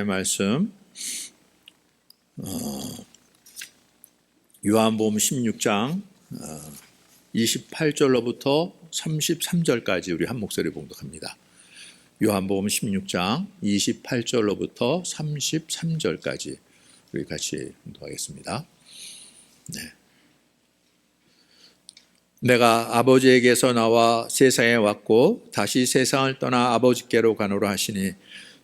말씀 요한복음 16장 28절로부터 33절까지 우리 한 목소리 봉독합니다. 요한복음 16장 28절로부터 33절까지 우리 같이 봉독하겠습니다. 네. 내가 아버지에게서 나와 세상에 왔고 다시 세상을 떠나 아버지께로 가노라 하시니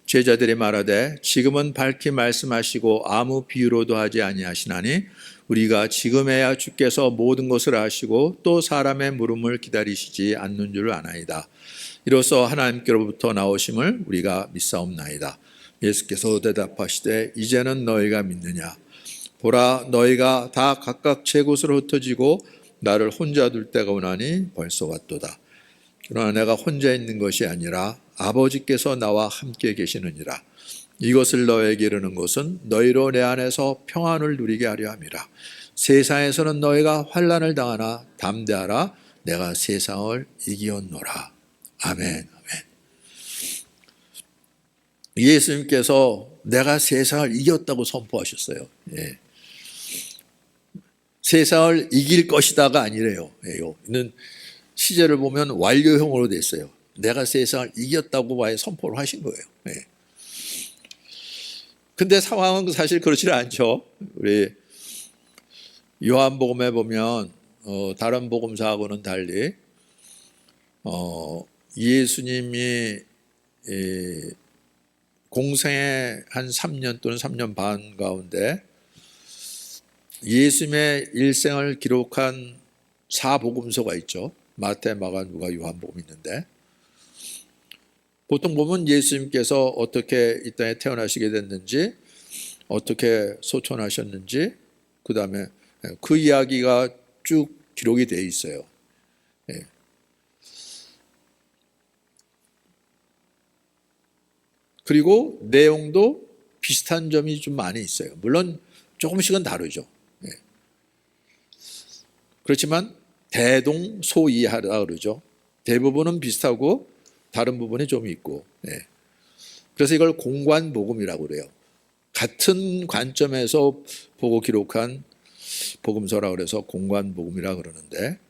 제자들이 말하되 지금은 밝히 말씀하시고 아무 비유로도 하지 아니하시나니 우리가 지금에야 주께서 모든 것을 아시고 또 사람의 물음을 기다리시지 않는 줄 아나이다. 이로써 하나님께로부터 나오심을 우리가 믿사옵나이다. 예수께서 대답하시되 이제는 너희가 믿느냐? 보라, 너희가 다 각각 제 곳으로 흩어지고 나를 혼자 둘 때가 오나니 벌써 왔도다. 그러나 내가 혼자 있는 것이 아니라 아버지께서 나와 함께 계시느니라. 이것을 너에게 이르는 것은 너희로 내 안에서 평안을 누리게 하려 함이라. 세상에서는 너희가 환난을 당하나 담대하라. 내가 세상을 이기었노라. 아멘. 아멘. 예수님께서 내가 세상을 이겼다고 선포하셨어요. 예. 세상을 이길 것이다가 아니래요. 이는 시제를 보면 완료형으로 됐어요. 내가 세상을 이겼다고 아예 선포를 하신 거예요. 근데 상황은 사실 그렇지 않죠. 우리 요한복음에 보면 다른 복음사하고는 달리 예수님이 공생의 한 3년 또는 3년 반 가운데 예수님의 일생을 기록한 4복음서가 있죠. 마태, 마가, 누가, 요한복음이 있는데 보통 보면 예수님께서 어떻게 이 땅에 태어나시게 됐는지, 어떻게 소천하셨는지, 그 다음에 그 이야기가 쭉 기록이 되어 있어요. 그리고 내용도 비슷한 점이 좀 많이 있어요. 물론 조금씩은 다르죠. 그렇지만 대동소이하라 그러죠. 대부분은 비슷하고 다른 부분이 좀 있고. 그래서 이걸 공관복음이라고 그래요. 같은 관점에서 보고 기록한 복음서라고 그래서 공관복음이라고 그러는데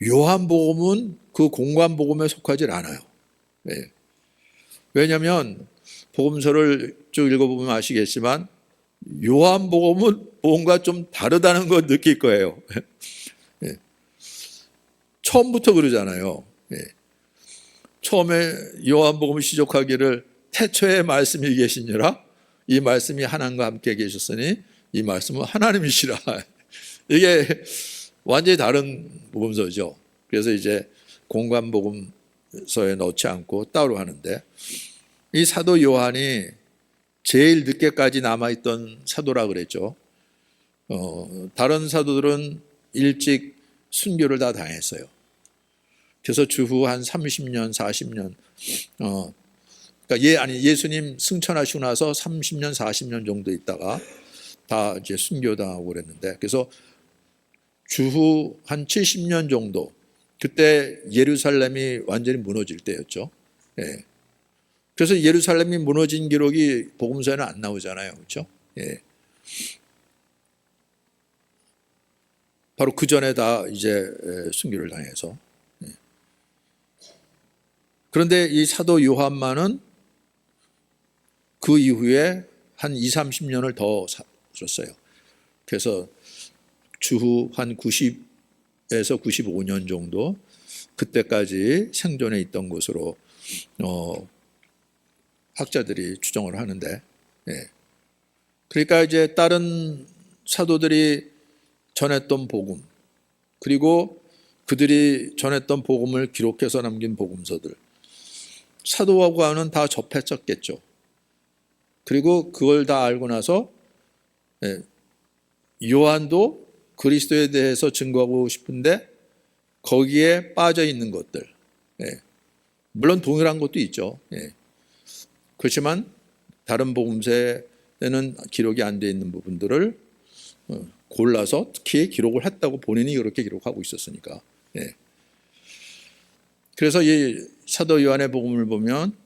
요한복음은 그 공관복음에 속하지 않아요. 왜냐하면 복음서를 쭉 읽어보면 아시겠지만 요한복음은 뭔가 좀 다르다는 걸 느낄 거예요. 처음부터 그러잖아요. 처음에 요한복음을 시작하기를 태초에 말씀이 계시니라. 이 말씀이 하나님과 함께 계셨으니 이 말씀은 하나님이시라. 이게 완전히 다른 복음서죠. 그래서 이제 공관복음서에 넣지 않고 따로 하는데 이 사도 요한이 제일 늦게까지 남아있던 사도라 그랬죠. 다른 사도들은 일찍 순교를 다 당했어요. 그래서 주후 한 30년, 40년, 그러니까 예수님 승천하시고 나서 30년, 40년 정도 있다가 다 이제 순교당하고 그랬는데, 그래서 주후 한 70년 정도, 그때 예루살렘이 완전히 무너질 때였죠. 그래서 예루살렘이 무너진 기록이 복음서에는 안 나오잖아요, 그렇죠? 바로 그 전에 다 이제 순교를 당해서. 그런데 이 사도 요한만은 그 이후에 한 20, 30년을 더 살았어요. 그래서 주후 한 90에서 95년 정도 그때까지 생존해 있던 것으로 학자들이 추정을 하는데, 그러니까 이제 다른 사도들이 전했던 복음, 그리고 그들이 전했던 복음을 기록해서 남긴 복음서들, 사도하고는 다 접했었겠죠. 그리고 그걸 다 알고 나서 요한도 그리스도에 대해서 증거하고 싶은데 거기에 빠져 있는 것들, 물론 동일한 것도 있죠. 그렇지만 다른 복음서에는 기록이 안 돼 있는 부분들을 골라서 특히 기록을 했다고 본인이 그렇게 기록하고 있었으니까. 그래서 이 사도 요한의 복음을 보면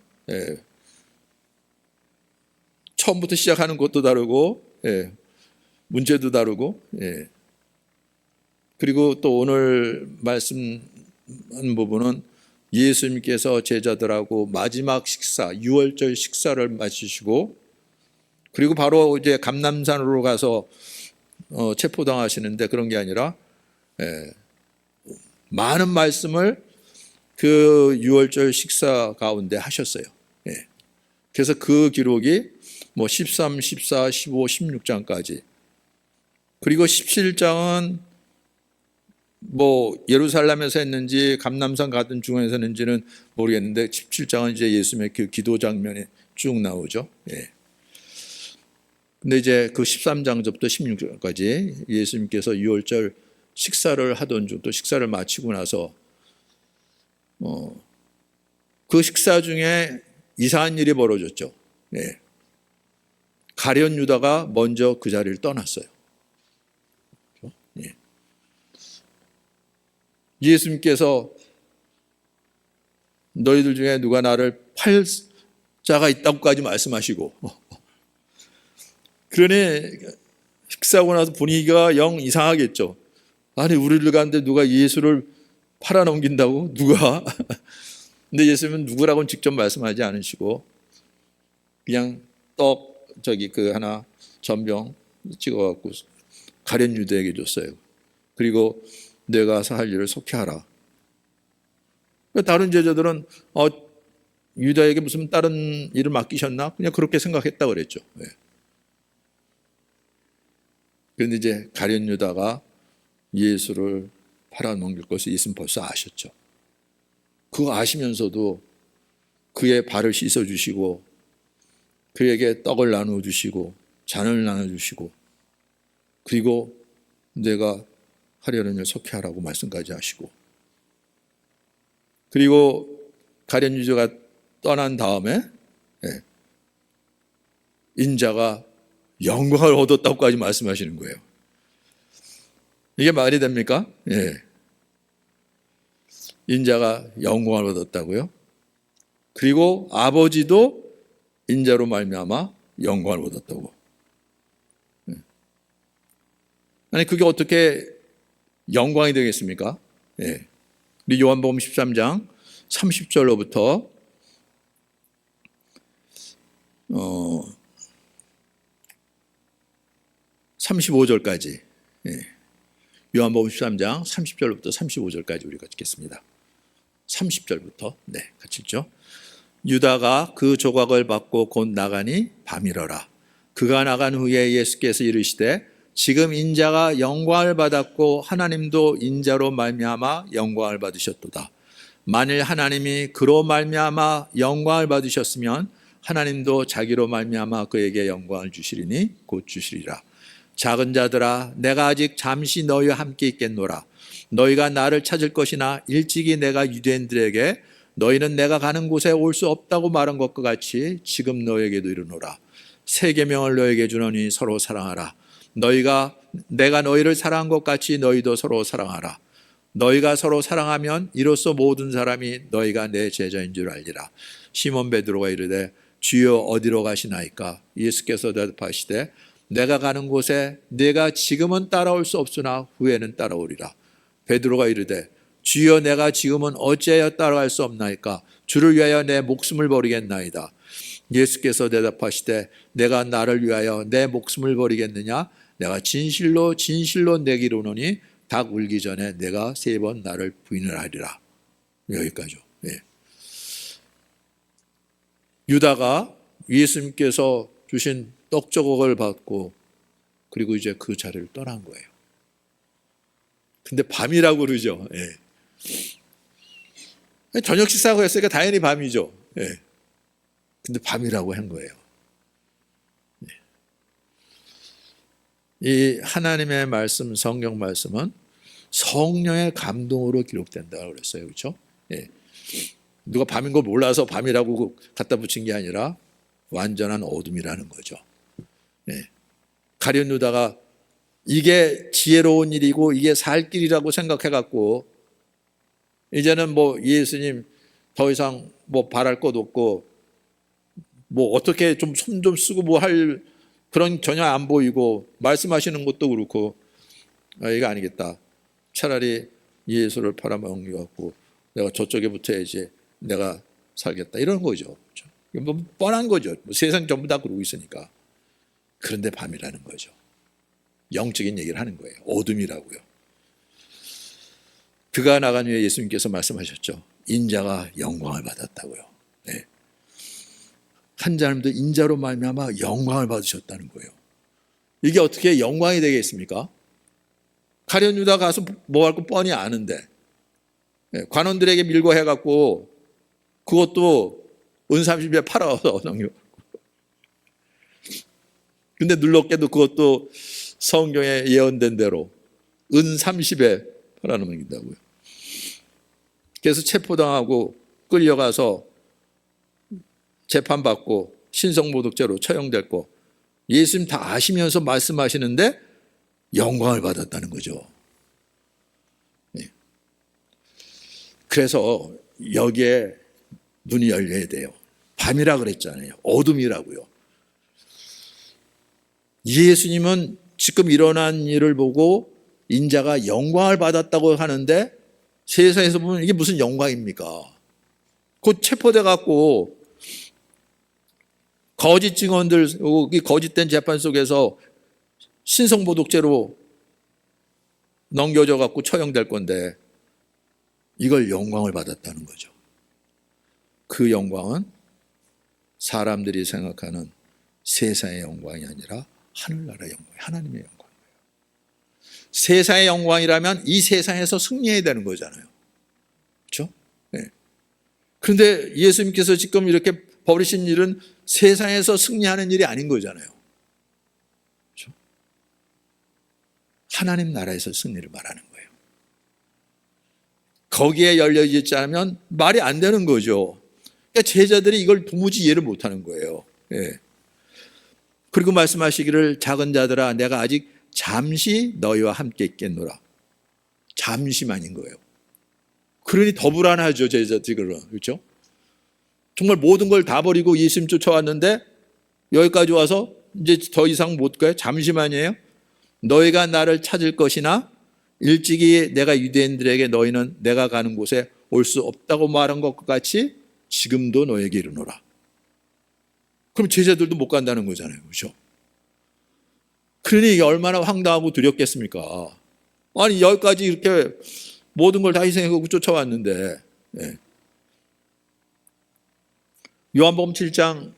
처음부터 시작하는 것도 다르고, 예, 문제도 다르고, 예. 그리고 또 오늘 말씀한 부분은 예수님께서 제자들하고 마지막 식사, 유월절 식사를 마치시고, 그리고 바로 이제 감람산으로 가서 체포당하시는데, 그런 게 아니라 많은 말씀을 그 유월절 식사 가운데 하셨어요. 예. 그래서 그 기록이 뭐 13, 14, 15, 16장까지. 그리고 17장은 뭐 예루살렘에서 했는지 감람산 가던 중에서 했는지는 모르겠는데 17장은 이제 예수님의 그 기도 장면이 쭉 나오죠. 예. 근데 이제 그 13장부터 16장까지 예수님께서 유월절 식사를 하던 중, 또 식사를 마치고 나서 그 식사 중에 이상한 일이 벌어졌죠. 예. 가룟 유다가 먼저 그 자리를 떠났어요. 예. 예수님께서 너희들 중에 누가 나를 팔 자가 있다고까지 말씀하시고, 그러니 식사하고 나서 분위기가 영 이상하겠죠. 아니, 우리들 가운데 누가 예수를 팔아넘긴다고? 누가? 근데 예수님은 누구라고는 직접 말씀하지 않으시고 그냥 그 하나 전병 찍어갖고 가룟 유다에게 줬어요. 그리고 내가 가서 할 일을 속히 하라. 다른 제자들은 유다에게 무슨 다른 일을 맡기셨나? 그냥 그렇게 생각했다 그랬죠. 네. 그런데 이제 가룟 유다가 예수를 팔아넘길 것을 예수는 벌써 아셨죠. 그거 아시면서도 그의 발을 씻어주시고 그에게 떡을 나눠주시고 잔을 나눠주시고 그리고 내가 하려는 일 속히 하라고 말씀까지 하시고, 그리고 가룟 유다가 떠난 다음에 인자가 영광을 얻었다고까지 말씀하시는 거예요. 이게 말이 됩니까? 예. 인자가 영광을 얻었다고요? 그리고 아버지도 인자로 말미암아 영광을 얻었다고. 아니, 그게 어떻게 영광이 되겠습니까? 예. 우리 요한복음 13장 30절로부터 35절까지. 예. 요한복음 13장 30절부터 35절까지 우리가 읽겠습니다. 30절부터 같이 읽죠. 유다가 그 조각을 받고 곧 나가니 밤이러라. 그가 나간 후에 예수께서 이르시되 지금 인자가 영광을 받았고 하나님도 인자로 말미암아 영광을 받으셨도다. 만일 하나님이 그로 말미암아 영광을 받으셨으면 하나님도 자기로 말미암아 그에게 영광을 주시리니 곧 주시리라. 작은 자들아, 내가 아직 잠시 너희와 함께 있겠노라. 너희가 나를 찾을 것이나 일찍이 내가 유대인들에게 너희는 내가 가는 곳에 올 수 없다고 말한 것과 같이 지금 너희에게도 이르노라. 새 계명을 너희에게 주노니 서로 사랑하라. 내가 너희를 사랑한 것 같이 너희도 서로 사랑하라. 너희가 서로 사랑하면 이로써 모든 사람이 너희가 내 제자인 줄 알리라. 시몬 베드로가 이르되 주여 어디로 가시나이까? 예수께서 대답하시되 내가 가는 곳에 내가 지금은 따라올 수 없으나 후에는 따라오리라. 베드로가 이르되 주여 내가 지금은 어찌하여 따라갈 수 없나이까? 주를 위하여 내 목숨을 버리겠나이다. 예수께서 대답하시되 내가 나를 위하여 내 목숨을 버리겠느냐? 내가 진실로 진실로 내게 이르노니 닭 울기 전에 내가 3번 나를 부인을 하리라. 여기까지요. 네. 유다가 예수님께서 주신 떡 조각을 받고 그리고 이제 그 자리를 떠난 거예요. 근데 밤이라고 그러죠. 예. 저녁 식사하고 했으니까 당연히 밤이죠. 예. 근데 밤이라고 한 거예요. 예. 이 하나님의 말씀, 성경 말씀은 성령의 감동으로 기록된다고 그랬어요. 그렇죠? 예. 누가 밤인 거 몰라서 밤이라고 갖다 붙인 게 아니라 완전한 어둠이라는 거죠. 예. 가룟 유다가 이게 지혜로운 일이고 이게 살 길이라고 생각해갖고 이제는 뭐 예수님 더 이상 뭐 바랄 것 없고 뭐 어떻게 좀 손 좀 쓰고 뭐 할 그런 전혀 안 보이고 말씀하시는 것도 그렇고 이거 아니겠다. 차라리 예수를 팔아먹은 것 같고 내가 저쪽에 붙어야지 내가 살겠다 이런 거죠. 그렇죠? 이거 뭐 뻔한 거죠. 뭐 세상 전부 다 그러고 있으니까. 그런데 밤이라는 거죠. 영적인 얘기를 하는 거예요. 어둠이라고요. 그가 나간 후에 예수님께서 말씀하셨죠. 인자가 영광을 받았다고요. 네. 한 사람도 인자로 말미암아 영광을 받으셨다는 거예요. 이게 어떻게 영광이 되겠습니까? 가룟 유다 가서 뭐 할 거 뻔히 아는데 관원들에게 밀고 해갖고 그것도 은 30에 팔아서 넘겨. 근데 놀랍게도 그것도 성경에 예언된 대로 은 30에 팔아넘긴다고요. 그래서 체포당하고 끌려가서 재판받고 신성모독죄로 처형됐고 예수님 다 아시면서 말씀하시는데 영광을 받았다는 거죠. 그래서 여기에 눈이 열려야 돼요. 밤이라 그랬잖아요. 어둠이라고요. 예수님은 지금 일어난 일을 보고 인자가 영광을 받았다고 하는데 세상에서 보면 이게 무슨 영광입니까? 곧 체포돼 갖고 거짓 증언들, 거짓된 재판 속에서 신성모독죄로 넘겨져 갖고 처형될 건데 이걸 영광을 받았다는 거죠. 그 영광은 사람들이 생각하는 세상의 영광이 아니라 하늘나라의 영광, 하나님의 영광이에요. 세상의 영광이라면 이 세상에서 승리해야 되는 거잖아요. 그렇죠? 네. 그런데 예수님께서 지금 이렇게 벌이신 일은 세상에서 승리하는 일이 아닌 거잖아요. 그렇죠? 하나님 나라에서 승리를 말하는 거예요. 거기에 열려있지 않으면 말이 안 되는 거죠. 그러니까 제자들이 이걸 도무지 이해를 못하는 거예요. 예. 그리고 말씀하시기를 작은 자들아 내가 아직 잠시 너희와 함께 있겠노라. 잠시만인 거예요. 그러니 더 불안하죠, 제자들은. 그렇죠? 정말 모든 걸 다 버리고 예수님 쫓아왔는데 여기까지 와서 이제 더 이상 못 가요? 잠시만이에요. 너희가 나를 찾을 것이나 일찍이 내가 유대인들에게 너희는 내가 가는 곳에 올 수 없다고 말한 것과 같이 지금도 너에게 이르노라. 그럼 제자들도 못 간다는 거잖아요. 그렇죠? 그러니 이게 얼마나 황당하고 두렵겠습니까? 아니 여기까지 이렇게 모든 걸 다 희생하고 쫓아왔는데 예. 요한복음 7장에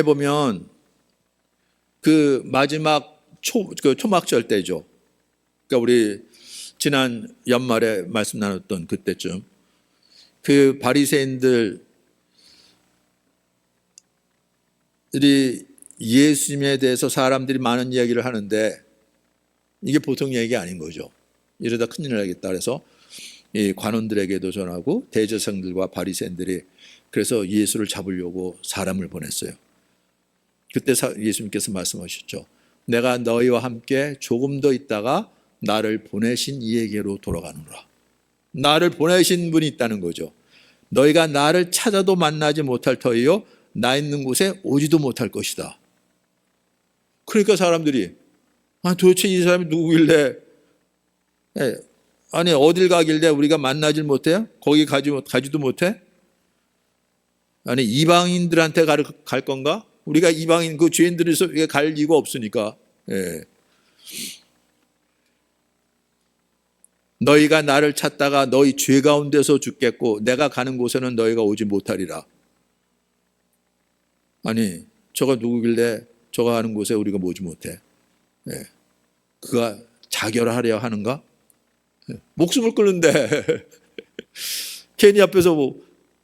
보면 그 마지막 초막절 때죠. 그러니까 우리 지난 연말에 말씀 나눴던 그때쯤 그 바리새인들이 예수님에 대해서 사람들이 많은 이야기를 하는데 이게 보통 얘기가 아닌 거죠. 이러다 큰일 나겠다 그래서 이 관원들에게도 전하고 대제사장들과 바리새인들이 그래서 예수를 잡으려고 사람을 보냈어요. 그때 예수님께서 말씀하셨죠. 내가 너희와 함께 조금 더 있다가 나를 보내신 이에게로 돌아가노라. 나를 보내신 분이 있다는 거죠. 너희가 나를 찾아도 만나지 못할 터이요 나 있는 곳에 오지도 못할 것이다. 그러니까 사람들이 도대체 이 사람이 누구길래 아니 어딜 가길래 우리가 만나질 못해요? 거기 가지도 못해? 아니 이방인들한테 갈 건가? 우리가 이방인 그 죄인들에서 갈 이유가 없으니까. 예. 너희가 나를 찾다가 너희 죄 가운데서 죽겠고 내가 가는 곳에는 너희가 오지 못하리라. 아니 저가 누구길래 저가 하는 곳에 우리가 오지 못해? 예. 그가 자결하려 하는가? 예. 목숨을 끊는데 괜히 앞에서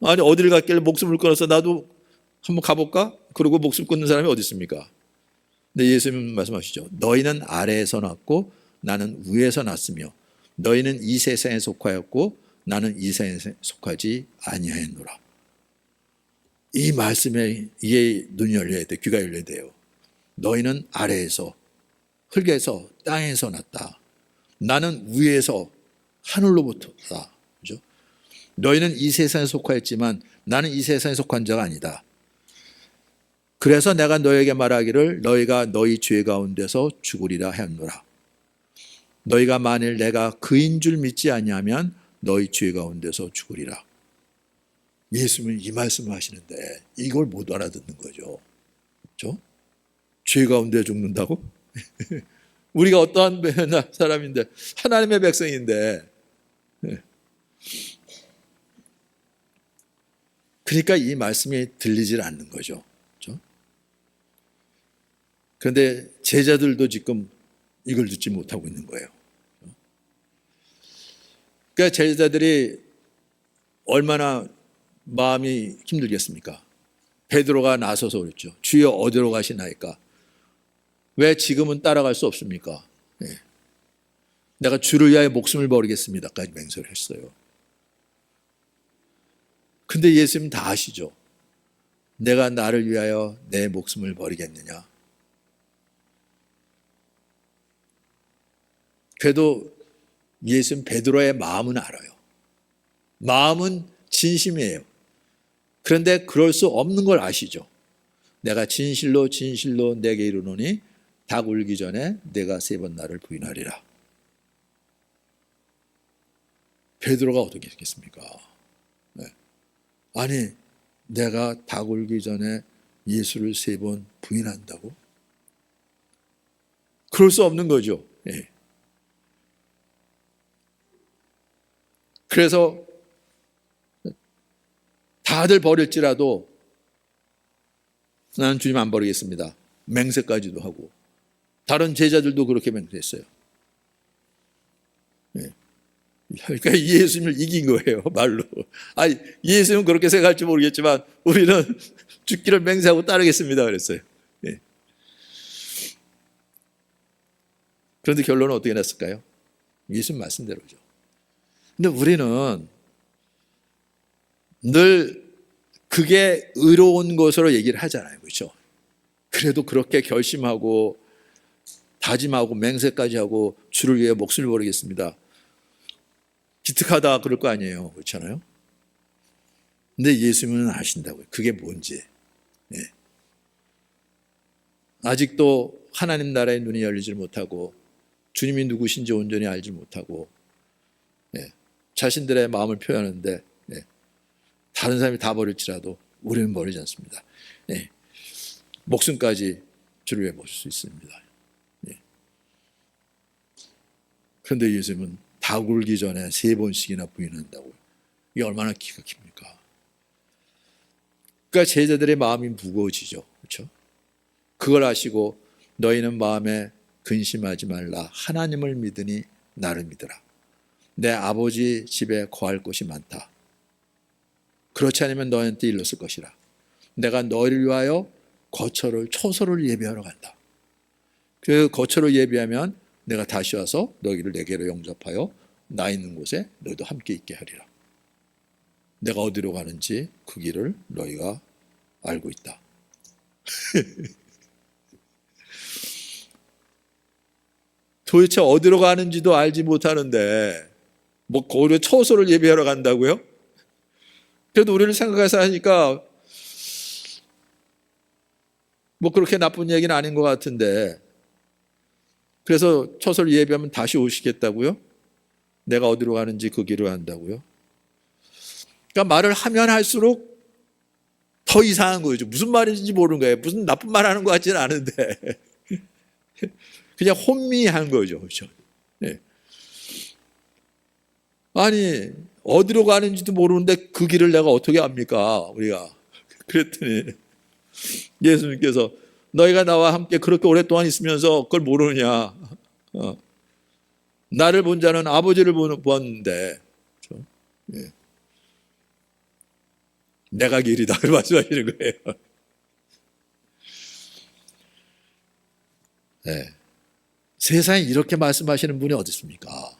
아니 어디를 갔길래 목숨을 끊어서 나도 한번 가볼까? 그러고 목숨 끊는 사람이 어디 있습니까? 근데 예수님은 말씀하시죠. 너희는 아래에서 났고 나는 위에서 났으며 너희는 이 세상에 속하였고 나는 이 세상에 속하지 아니하였노라. 이 말씀에 이에 눈이 열려야 돼. 귀가 열려야 돼요. 너희는 아래에서 흙에서 땅에서 났다. 나는 위에서 하늘로부터다. 그죠? 너희는 이 세상에 속하였지만 나는 이 세상에 속한 자가 아니다. 그래서 내가 너에게 말하기를 너희가 너희 죄 가운데서 죽으리라 했노라. 너희가 만일 내가 그인 줄 믿지 아니하면 너희 죄 가운데서 죽으리라. 예수님은 이 말씀을 하시는데 이걸 못 알아듣는 거죠. 그렇죠? 죄 가운데 죽는다고? 우리가 어떠한 사람인데, 하나님의 백성인데. 그러니까 이 말씀이 들리질 않는 거죠. 그렇죠? 그런데 제자들도 지금 이걸 듣지 못하고 있는 거예요. 그러니까 제자들이 얼마나 마음이 힘들겠습니까? 베드로가 나서서 그랬죠. 주여 어디로 가시나이까? 왜 지금은 따라갈 수 없습니까? 예. 내가 주를 위하여 목숨을 버리겠습니다까지 맹세를 했어요. 근데 예수님 다 아시죠? 내가 나를 위하여 내 목숨을 버리겠느냐? 그래도 예수님 베드로의 마음은 알아요. 마음은 진심이에요. 그런데 그럴 수 없는 걸 아시죠? 내가 진실로 진실로 내게 이르노니 닭 울기 전에 내가 3번 나를 부인하리라. 베드로가 어떻게 했겠습니까? 네. 아니 내가 닭 울기 전에 예수를 3번 부인한다고? 그럴 수 없는 거죠. 네. 그래서 다들 버릴지라도 나는 주님 안 버리겠습니다. 맹세까지도 하고 다른 제자들도 그렇게 맹세했어요. 네. 그러니까 예수님을 이긴 거예요, 말로. 아니, 예수님은 그렇게 생각할지 모르겠지만 우리는 죽기를 맹세하고 따르겠습니다 그랬어요. 네. 그런데 결론은 어떻게 났을까요? 예수님 말씀대로죠. 근데 우리는 늘 그게 의로운 것으로 얘기를 하잖아요. 그렇죠? 그래도 그렇게 결심하고 다짐하고 맹세까지 하고 주를 위해 목숨을 버리겠습니다. 기특하다 그럴 거 아니에요. 그렇잖아요? 근데 예수님은 아신다고요. 그게 뭔지. 예. 아직도 하나님 나라의 눈이 열리지 못하고 주님이 누구신지 온전히 알지 못하고 예. 자신들의 마음을 표현하는데 예. 다른 사람이 다 버릴지라도 우리는 버리지 않습니다. 예. 목숨까지 주를 위해 보실 수 있습니다. 예. 그런데 예수님은 닭 울기 전에 3번씩이나 부인한다고요. 이게 얼마나 기가 깁니까? 그러니까 제자들의 마음이 무거워지죠. 그렇죠? 그걸 아시고 너희는 마음에 근심하지 말라. 하나님을 믿으니 나를 믿으라. 내 아버지 집에 거할 곳이 많다. 그렇지 않으면 너희한테 일렀을 것이라. 내가 너희를 위하여 초소를 예비하러 간다. 그 거처를 예비하면 내가 다시 와서 너희를 내게로 영접하여 나 있는 곳에 너희도 함께 있게 하리라. 내가 어디로 가는지 그 길을 너희가 알고 있다. 도대체 어디로 가는지도 알지 못하는데 뭐 거기로 초소를 예비하러 간다고요? 그래도 우리를 생각해서 하니까 뭐 그렇게 나쁜 얘기는 아닌 것 같은데 그래서 초소를 예비하면 다시 오시겠다고요? 내가 어디로 가는지 그 길을 안다고요? 그러니까 말을 하면 할수록 더 이상한 거죠. 무슨 말인지 모르는 거예요. 무슨 나쁜 말 하는 것 같지는 않은데 그냥 혼미한 거죠. 그렇죠? 네. 아니 어디로 가는지도 모르는데 그 길을 내가 어떻게 압니까? 우리가 그랬더니 예수님께서 너희가 나와 함께 그렇게 오랫동안 있으면서 그걸 모르느냐? 나를 본 자는 아버지를 보았는데 그렇죠? 예. 내가 길이다 말씀하시는 거예요. 네. 세상에 이렇게 말씀하시는 분이 어디 있습니까?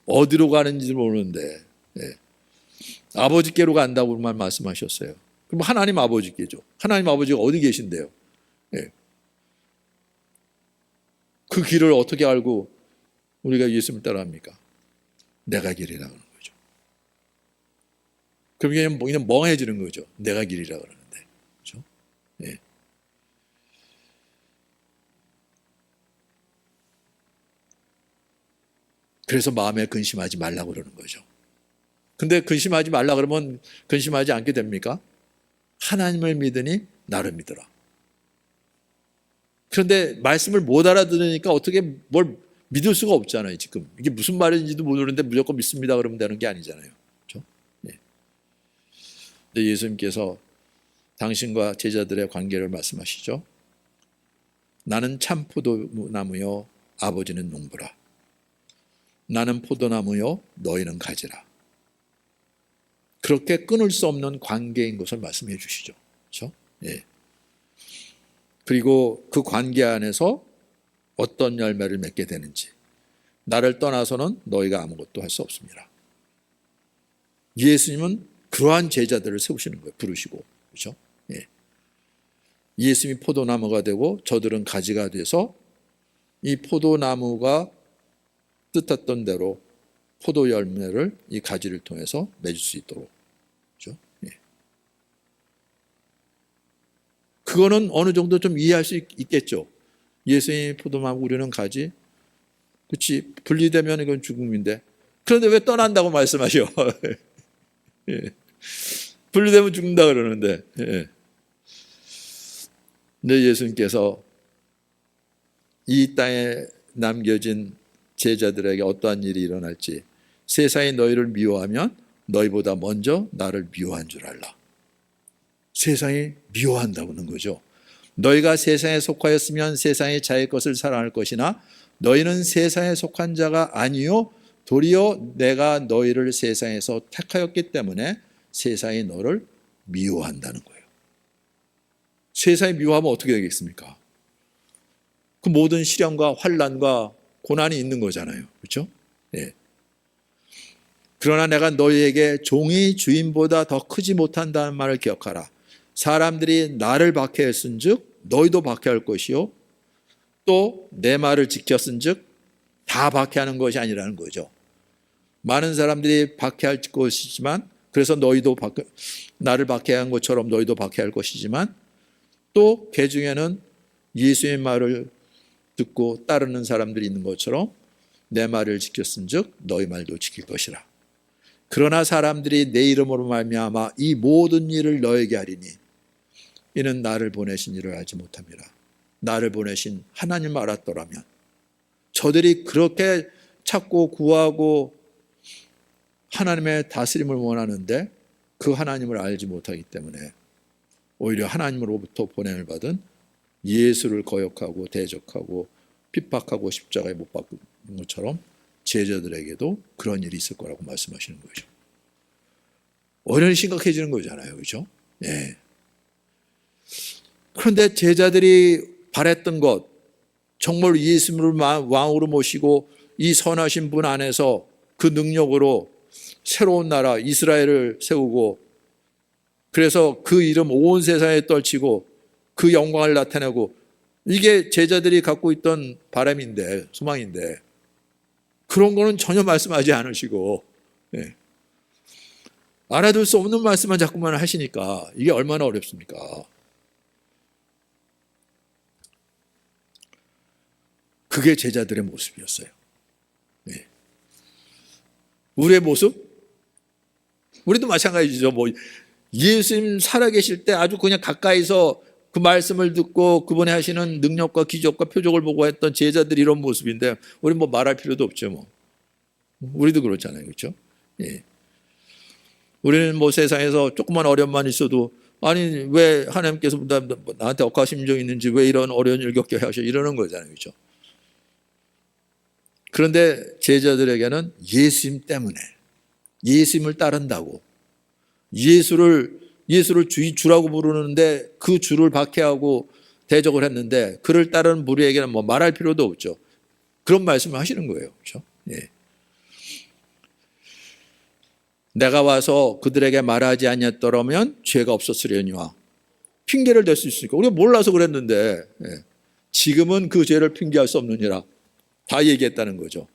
어디로 가는지 모르는데 네. 아버지께로 간다고만 말씀하셨어요. 그럼 하나님 아버지께죠. 하나님 아버지가 어디 계신데요? 네. 그 길을 어떻게 알고 우리가 예수님을 따라합니까? 내가 길이라 그러는 거죠. 그럼 그냥 멍해지는 거죠. 내가 길이라 그러는데. 그렇죠? 예. 그래서 마음에 근심하지 말라고 그러는 거죠. 근데 근심하지 말라 그러면 근심하지 않게 됩니까? 하나님을 믿으니 나를 믿어라. 그런데 말씀을 못 알아들으니까 어떻게 뭘 믿을 수가 없잖아요, 지금. 이게 무슨 말인지도 모르는데 무조건 믿습니다 그러면 되는 게 아니잖아요. 그렇죠? 예. 근데 예수님께서 당신과 제자들의 관계를 말씀하시죠. 나는 참 포도나무요 아버지는 농부라. 나는 포도나무요 너희는 가지라. 그렇게 끊을 수 없는 관계인 것을 말씀해 주시죠. 그렇죠? 예. 그리고 그 관계 안에서 어떤 열매를 맺게 되는지, 나를 떠나서는 너희가 아무것도 할 수 없습니다. 예수님은 그러한 제자들을 세우시는 거예요. 부르시고. 그렇죠? 예. 예수님이 포도나무가 되고 저들은 가지가 돼서 이 포도나무가 뜻했던 대로 포도 열매를 이 가지를 통해서 맺을 수 있도록. 그렇죠? 예. 그거는 어느 정도 좀 이해할 수 있겠죠. 예수님이 포도나무, 우리는 가지. 그렇지, 분리되면 이건 죽음인데. 그런데 왜 떠난다고 말씀하셔? 예. 분리되면 죽는다 그러는데. 예. 근데 예수님께서 이 땅에 남겨진 제자들에게 어떠한 일이 일어날지, 세상이 너희를 미워하면 너희보다 먼저 나를 미워한 줄 알라. 세상이 미워한다고는 거죠. 너희가 세상에 속하였으면 세상이 자기 것을 사랑할 것이나 너희는 세상에 속한 자가 아니요 도리어 내가 너희를 세상에서 택하였기 때문에 세상이 너를 미워한다는 거예요. 세상이 미워하면 어떻게 되겠습니까? 그 모든 시련과 환난과 고난이 있는 거잖아요. 그렇죠? 예. 그러나 내가 너희에게 종이 주인보다 더 크지 못한다는 말을 기억하라. 사람들이 나를 박해했은즉 너희도 박해할 것이요 또 내 말을 지켰은즉 다 박해하는 것이 아니라는 거죠. 많은 사람들이 박해할 것이지만, 그래서 너희도 나를 박해한 것처럼 너희도 박해할 것이지만, 또 그 중에는 예수의 말을 듣고 따르는 사람들이 있는 것처럼 내 말을 지켰은즉 너희 말도 지킬 것이라. 그러나 사람들이 내 이름으로 말미암아 이 모든 일을 너에게 하리니 이는 나를 보내신 이를 알지 못합니다. 나를 보내신 하나님을 알았더라면. 저들이 그렇게 찾고 구하고 하나님의 다스림을 원하는데 그 하나님을 알지 못하기 때문에 오히려 하나님으로부터 보냄을 받은 예수를 거역하고 대적하고 핍박하고 십자가에 못 박은 것처럼 제자들에게도 그런 일이 있을 거라고 말씀하시는 거죠. 어련히 심각해지는 거잖아요. 그렇죠? 예. 그런데 제자들이 바랬던 것, 정말 예수님을 왕으로 모시고 이 선하신 분 안에서 그 능력으로 새로운 나라 이스라엘을 세우고, 그래서 그 이름 온 세상에 떨치고 그 영광을 나타내고, 이게 제자들이 갖고 있던 바람인데, 소망인데, 그런 거는 전혀 말씀하지 않으시고, 예. 알아둘 수 없는 말씀만 자꾸만 하시니까 이게 얼마나 어렵습니까? 그게 제자들의 모습이었어요. 예. 우리의 모습? 우리도 마찬가지죠. 뭐 예수님 살아계실 때 아주 그냥 가까이서 그 말씀을 듣고 그분이 하시는 능력과 기적과 표적을 보고 했던 제자들이 이런 모습인데, 우리 뭐 말할 필요도 없죠. 뭐 우리도 그렇잖아요. 그렇죠? 예. 우리는 뭐 세상에서 조그만 어려움만 있어도, 아니 왜 하나님께서 나한테 억하심정이 있는지 왜 이런 어려운 일 겪게 하셔, 이러는 거잖아요. 그렇죠? 그런데 제자들에게는 예수님 때문에, 예수님을 따른다고, 예수를 주라고 부르는데 그 주를 박해하고 대적을 했는데, 그를 따르는 무리에게는 뭐 말할 필요도 없죠. 그런 말씀을 하시는 거예요. 그렇죠? 예. 내가 와서 그들에게 말하지 아니했더라면 죄가 없었으려니와. 핑계를 댈 수 있으니까. 우리가 몰라서 그랬는데, 예. 지금은 그 죄를 핑계할 수 없느니라. 다 얘기했다는 거죠.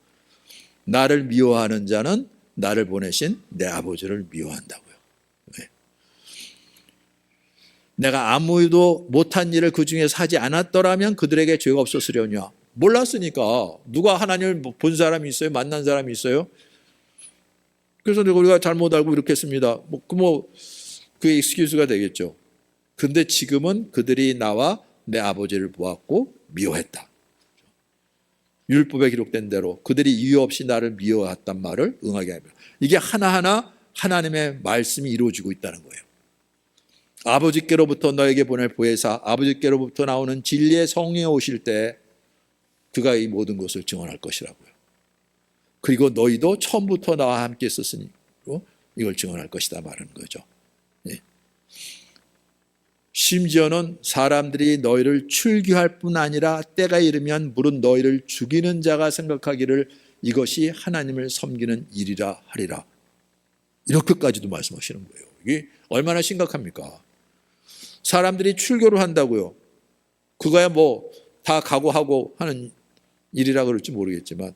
나를 미워하는 자는 나를 보내신 내 아버지를 미워한다고요. 네. 내가 아무도 못한 일을 그 중에서 하지 않았더라면 그들에게 죄가 없었으려냐. 몰랐으니까. 누가 하나님을 본 사람이 있어요? 만난 사람이 있어요? 그래서 우리가 잘못 알고 이렇게 했습니다. 그게 익스큐즈가 되겠죠. 근데 지금은 그들이 나와 내 아버지를 보았고 미워했다. 율법에 기록된 대로 그들이 이유 없이 나를 미워했단 말을 응하게 합니다. 이게 하나하나 하나님의 말씀이 이루어지고 있다는 거예요. 아버지께로부터 너에게 보낼 보혜사, 아버지께로부터 나오는 진리의 성령이 오실 때 그가 이 모든 것을 증언할 것이라고요. 그리고 너희도 처음부터 나와 함께 있었으니 이걸 증언할 것이다 말하는 거죠. 예. 심지어는 사람들이 너희를 출교할 뿐 아니라 때가 이르면 물은 너희를 죽이는 자가 생각하기를 이것이 하나님을 섬기는 일이라 하리라. 이렇게까지도 말씀하시는 거예요. 이게 얼마나 심각합니까? 사람들이 출교를 한다고요. 그거야 다 각오하고 하는 일이라 그럴지 모르겠지만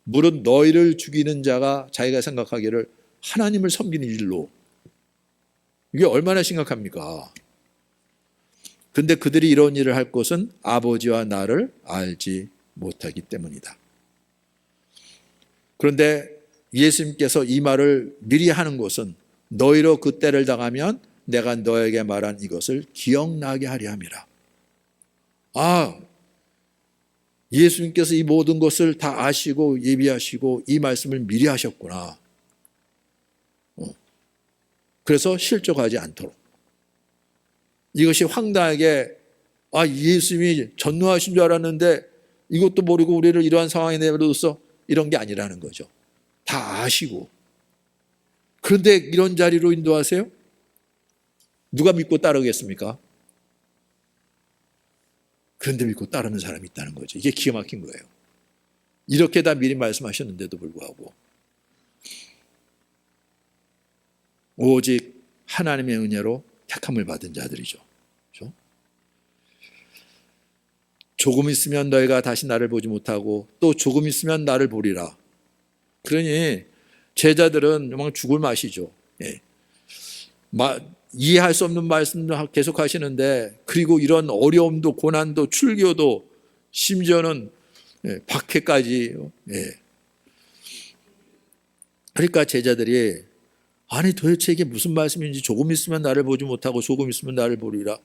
물은 너희를 죽이는 자가 자기가 생각하기를 하나님을 섬기는 일로. 이게 얼마나 심각합니까? 근데 그들이 이런 일을 할 것은 아버지와 나를 알지 못하기 때문이다. 그런데 예수님께서 이 말을 미리 하는 것은 너희로 그 때를 당하면 내가 너에게 말한 이것을 기억나게 하려 함이라. 예수님께서 이 모든 것을 다 아시고 예비하시고 이 말씀을 미리 하셨구나. 그래서 실족하지 않도록. 이것이 황당하게 예수님이 전능하신 줄 알았는데 이것도 모르고 우리를 이러한 상황에 내버려둬서 이런 게 아니라는 거죠. 다 아시고. 그런데 이런 자리로 인도하세요? 누가 믿고 따르겠습니까? 그런데 믿고 따르는 사람이 있다는 거죠. 이게 기가 막힌 거예요. 이렇게 다 미리 말씀하셨는데도 불구하고 오직 하나님의 은혜로 택함을 받은 자들이죠. 그렇죠? 조금 있으면 너희가 다시 나를 보지 못하고 또 조금 있으면 나를 보리라. 그러니 제자들은 정말 죽을 맛이죠. 예. 이해할 수 없는 말씀도 계속 하시는데 그리고 이런 어려움도 고난도 출교도 심지어는 박해까지. 그러니까 제자들이 도대체 이게 무슨 말씀인지 조금 있으면 나를 보지 못하고 조금 있으면 나를 보리라.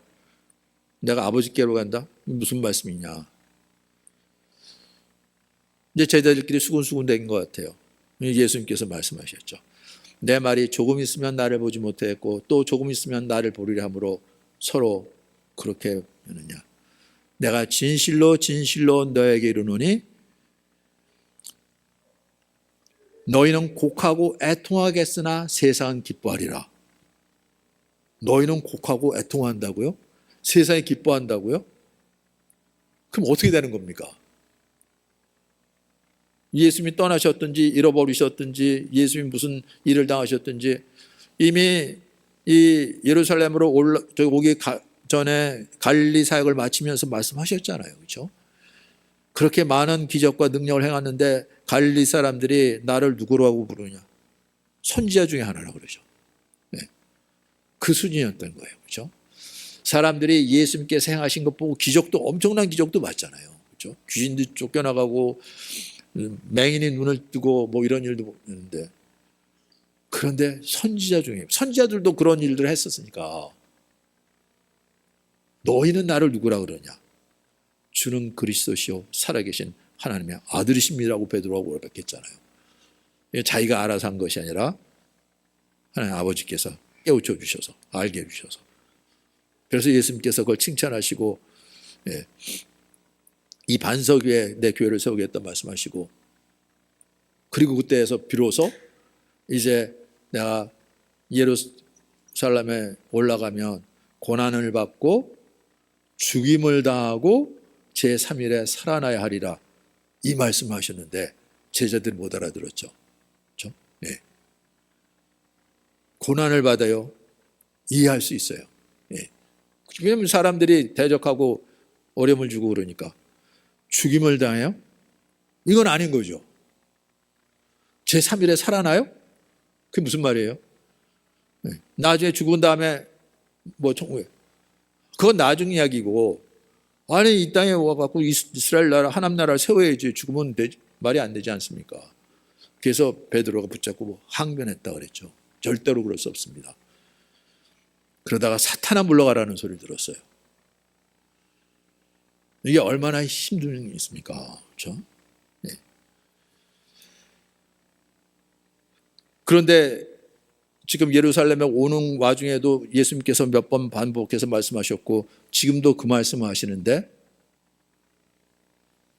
내가 아버지께로 간다? 무슨 말씀이냐. 이제 제자들끼리 수군수군 된 것 같아요. 예수님께서 말씀하셨죠. 내 말이 조금 있으면 나를 보지 못했고 또 조금 있으면 나를 보리라 함으로 서로 그렇게 하느냐. 내가 진실로 진실로 너에게 이르노니 너희는 곡하고 애통하겠으나 세상은 기뻐하리라. 너희는 곡하고 애통한다고요? 세상이 기뻐한다고요? 그럼 어떻게 되는 겁니까? 예수님이 떠나셨든지 잃어버리셨든지 예수님이 무슨 일을 당하셨든지 이미 이 예루살렘으로 오기 전에 갈릴리 사역을 마치면서 말씀하셨잖아요. 그렇죠? 그렇게 많은 기적과 능력을 행했는데 갈릴리 사람들이 나를 누구라고 부르냐? 선지자 중에 하나라고 그러죠. 네. 그 수준이었던 거예요. 그렇죠? 사람들이 예수님께서 행하신 것 보고 기적도 엄청난 기적도 봤잖아요. 그렇죠? 귀신도 쫓겨나가고 맹인이 눈을 뜨고 이런 일도 있는데 그런데 선지자 중에 선지자들도 그런 일들을 했었으니까 너희는 나를 누구라 그러냐? 주는 그리스도시요 살아계신 하나님의 아들이십니다라고 베드로가 고백했잖아요. 자기가 알아서 한 것이 아니라 하나님 아버지께서 깨우쳐 주셔서 알게 해주셔서 그래서 예수님께서 그걸 칭찬하시고 이 반석 위에 내 교회를 세우겠다 말씀하시고 그리고 그때에서 비로소 이제 내가 예루살렘에 올라가면 고난을 받고 죽임을 당하고 제3일에 살아나야 하리라 이 말씀하셨는데 제자들이 못 알아들었죠. 그렇죠? 네. 고난을 받아요. 이해할 수 있어요. 네. 왜냐하면 사람들이 대적하고 어려움을 주고 그러니까 죽임을 당해요? 이건 아닌 거죠. 제3일에 살아나요? 그게 무슨 말이에요? 네. 나중에 죽은 다음에 천국에 그건 나중 이야기고, 아니 이 땅에 와갖고 이스라엘 나라 하나님 나라를 세워야지, 죽으면 말이 안 되지 않습니까? 그래서 베드로가 붙잡고 항변했다 그랬죠. 절대로 그럴 수 없습니다. 그러다가 사탄아 물러가라는 소리를 들었어요. 이게 얼마나 힘든 일이 있습니까? 그렇죠? 네. 그런데 지금 예루살렘에 오는 와중에도 예수님께서 몇 번 반복해서 말씀하셨고 지금도 그 말씀을 하시는데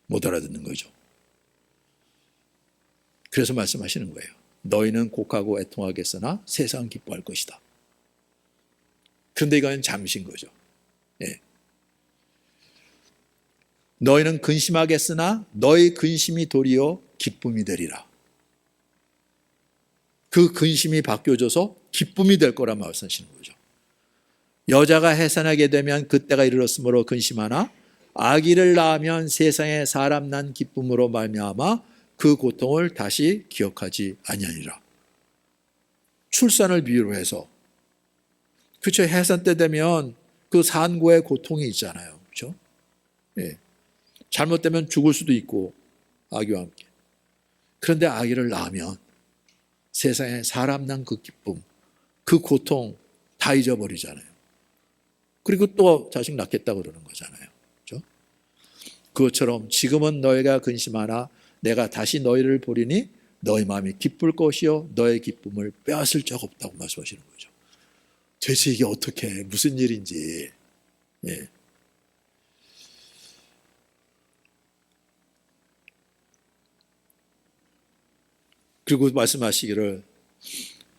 못 알아듣는 거죠. 그래서 말씀하시는 거예요. 너희는 곡하고 애통하겠으나 세상은 기뻐할 것이다. 그런데 이건 잠시인 거죠. 예. 너희는 근심하겠으나 너희 근심이 도리어 기쁨이 되리라. 그 근심이 바뀌어져서 기쁨이 될 거라 말씀하시는 거죠. 여자가 해산하게 되면 그때가 이르렀으므로 근심하나 아기를 낳으면 세상에 사람 난 기쁨으로 말미암아 그 고통을 다시 기억하지 아니하리라. 출산을 비유로 해서, 그렇죠. 해산 때 되면 그 산고의 고통이 있잖아요. 그렇죠? 예. 잘못되면 죽을 수도 있고 아기와 함께. 그런데 아기를 낳으면 세상에 사람 난 그 기쁨, 그 고통 다 잊어버리잖아요. 그리고 또 자식 낳겠다 그러는 거잖아요. 그렇죠? 그것처럼 지금은 너희가 근심하나 내가 다시 너희를 보리니 너희 마음이 기쁠 것이요 너의 기쁨을 빼앗을 적 없다고 말씀하시는 거죠. 도대체 이게 어떻게 무슨 일인지. 예. 그리고 말씀하시기를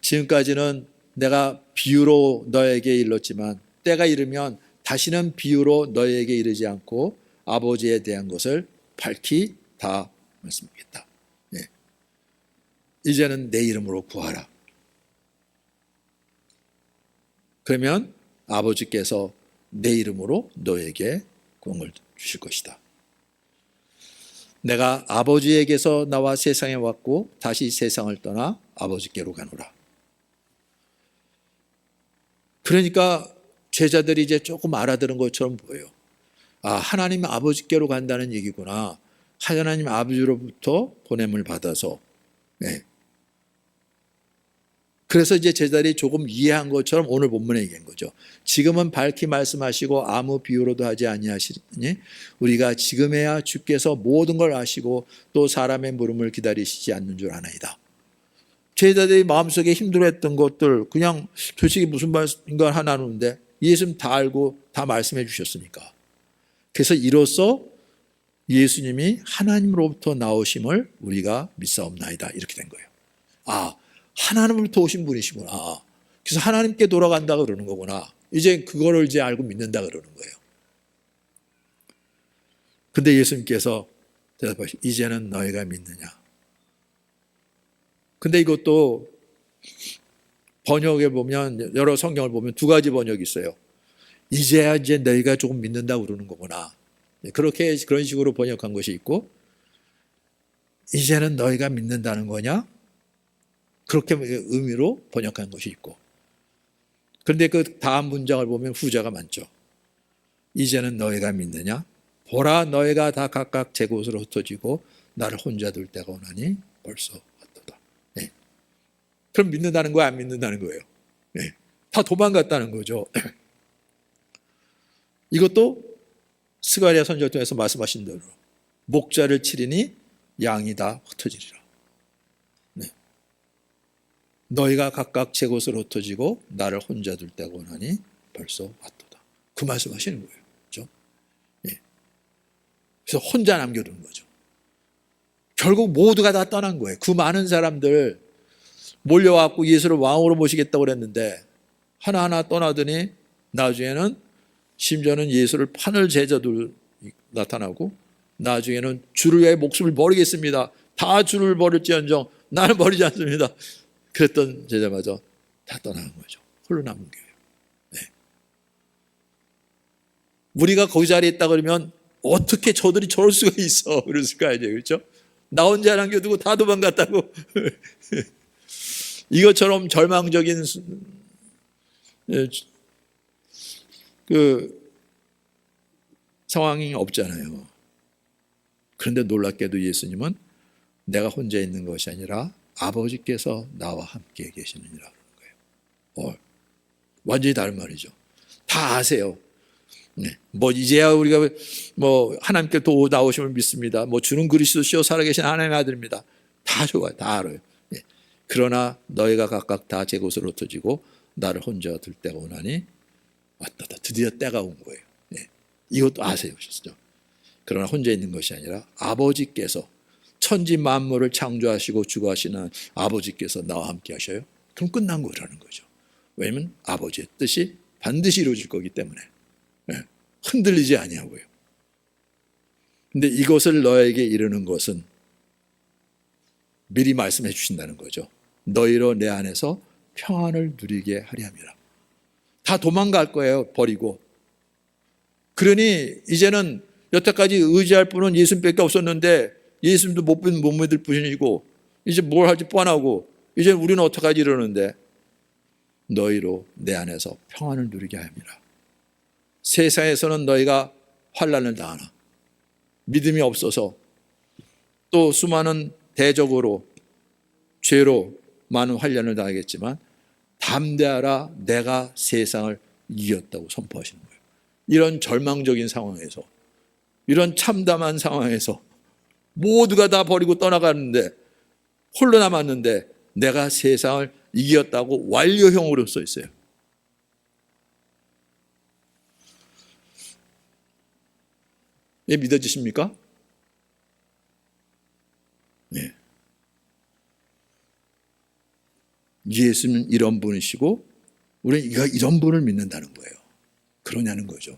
지금까지는 내가 비유로 너에게 일렀지만 때가 이르면 다시는 비유로 너에게 이르지 않고 아버지에 대한 것을 밝히 다 말씀하겠다. 예. 이제는 내 이름으로 구하라. 그러면 아버지께서 내 이름으로 너에게 구원을 주실 것이다. 내가 아버지에게서 나와 세상에 왔고 다시 세상을 떠나 아버지께로 가노라. 그러니까 제자들이 이제 조금 알아들은 것처럼 보여요. 아, 하나님 아버지께로 간다는 얘기구나. 하나님 아버지로부터 보냄을 받아서. 네. 그래서 이제 제자들이 조금 이해한 것처럼 오늘 본문에 얘기한 거죠. 지금은 밝히 말씀하시고 아무 비유로도 하지 아니하시니 우리가 지금에야 주께서 모든 걸 아시고 또 사람의 물음을 기다리시지 않는 줄 아나이다. 제자들이 마음속에 힘들어했던 것들 그냥 도대체 무슨 말인가 하나는데 예수님 다 알고 다 말씀해 주셨으니까. 그래서 이로써 예수님이 하나님으로부터 나오심을 우리가 믿사옵나이다. 이렇게 된 거예요. 아, 하나님으로부터 오신 분이시구나. 그래서 하나님께 돌아간다 그러는 거구나. 이제 그거를 이제 알고 믿는다 그러는 거예요. 근데 예수님께서 대답하시고 이제는 너희가 믿느냐. 근데 이것도 번역에 보면 여러 성경을 보면 두 가지 번역이 있어요. 이제야 이제 너희가 조금 믿는다 그러는 거구나. 그렇게 그런 식으로 번역한 것이 있고 이제는 너희가 믿는다는 거냐? 그렇게 의미로 번역한 것이 있고. 그런데 그 다음 문장을 보면 후자가 많죠. 이제는 너희가 믿느냐? 보라 너희가 다 각각 제 곳으로 흩어지고 나를 혼자 둘 때가 오나니 벌써 왔도다. 네. 그럼 믿는다는 거야, 안 믿는다는 거예요? 네. 다 도망갔다는 거죠. 이것도 스가랴 선지자 통해서 말씀하신 대로 목자를 치리니 양이 다 흩어지리라. 너희가 각각 제 곳으로 흩어지고 나를 혼자 둘 때가 오나니 벌써 왔도다. 그 말씀하시는 거예요. 그렇죠? 예. 그래서 혼자 남겨두는 거죠. 결국 모두가 다 떠난 거예요. 그 많은 사람들 몰려왔고 예수를 왕으로 모시겠다고 그랬는데 하나하나 떠나더니 나중에는 심지어는 예수를 판을 제자들 나타나고 나중에는 주를 위해 목숨을 버리겠습니다. 다 주를 버릴지언정 나는 버리지 않습니다. 그랬던 제자마저 다 떠나는 거죠. 홀로 남은 거예요. 네. 우리가 거기 자리에 있다 그러면 어떻게 저들이 저럴 수가 있어? 그랬을 거 아니에요. 그렇죠? 나 혼자 남겨두고 다 도망갔다고. 이것처럼 절망적인 상황이 없잖아요. 그런데 놀랍게도 예수님은 내가 혼자 있는 것이 아니라 아버지께서 나와 함께 계시느니라 그러는 거예요. 완전히 다른 말이죠. 다 아세요. 네. 뭐 이제야 우리가 뭐 하나님께 도 나오심을 믿습니다. 뭐 주는 그리스도시요 살아계신 하나님의 아들입니다. 다 좋아요. 다 알아요. 네. 그러나 너희가 각각 다 제 곳으로 흩어지고 나를 혼자 둘 때가 오나니 왔다. 드디어 때가 온 거예요. 네. 이것도 아세요. 그러나 혼자 있는 것이 아니라 아버지께서 천지 만물을 창조하시고 주관하시는 아버지께서 나와 함께 하셔요. 그럼 끝난 거라는 거죠. 왜냐하면 아버지의 뜻이 반드시 이루어질 거기 때문에 흔들리지 아니하고요. 근데 이것을 너에게 이르는 것은 미리 말씀해 주신다는 거죠. 너희로 내 안에서 평안을 누리게 하리 함이라. 다 도망갈 거예요. 버리고. 그러니 이제는 여태까지 의지할 분은 예수님밖에 없었는데 예수님도 못 믿을 뿐이고 이제 뭘 할지 뻔하고 이제 우리는 어떡하지 이러는데 너희로 내 안에서 평안을 누리게 함이라. 세상에서는 너희가 환난을 당하나 믿음이 없어서 또 수많은 대적으로 죄로 많은 환난을 당하겠지만 담대하라 내가 세상을 이겼다고 선포하시는 거예요. 이런 절망적인 상황에서 이런 참담한 상황에서 모두가 다 버리고 떠나가는데 홀로 남았는데 내가 세상을 이겼다고 완료형으로 써 있어요. 예, 믿어지십니까? 네. 예수는 이런 분이시고 우리가 이런 분을 믿는다는 거예요. 그러냐는 거죠.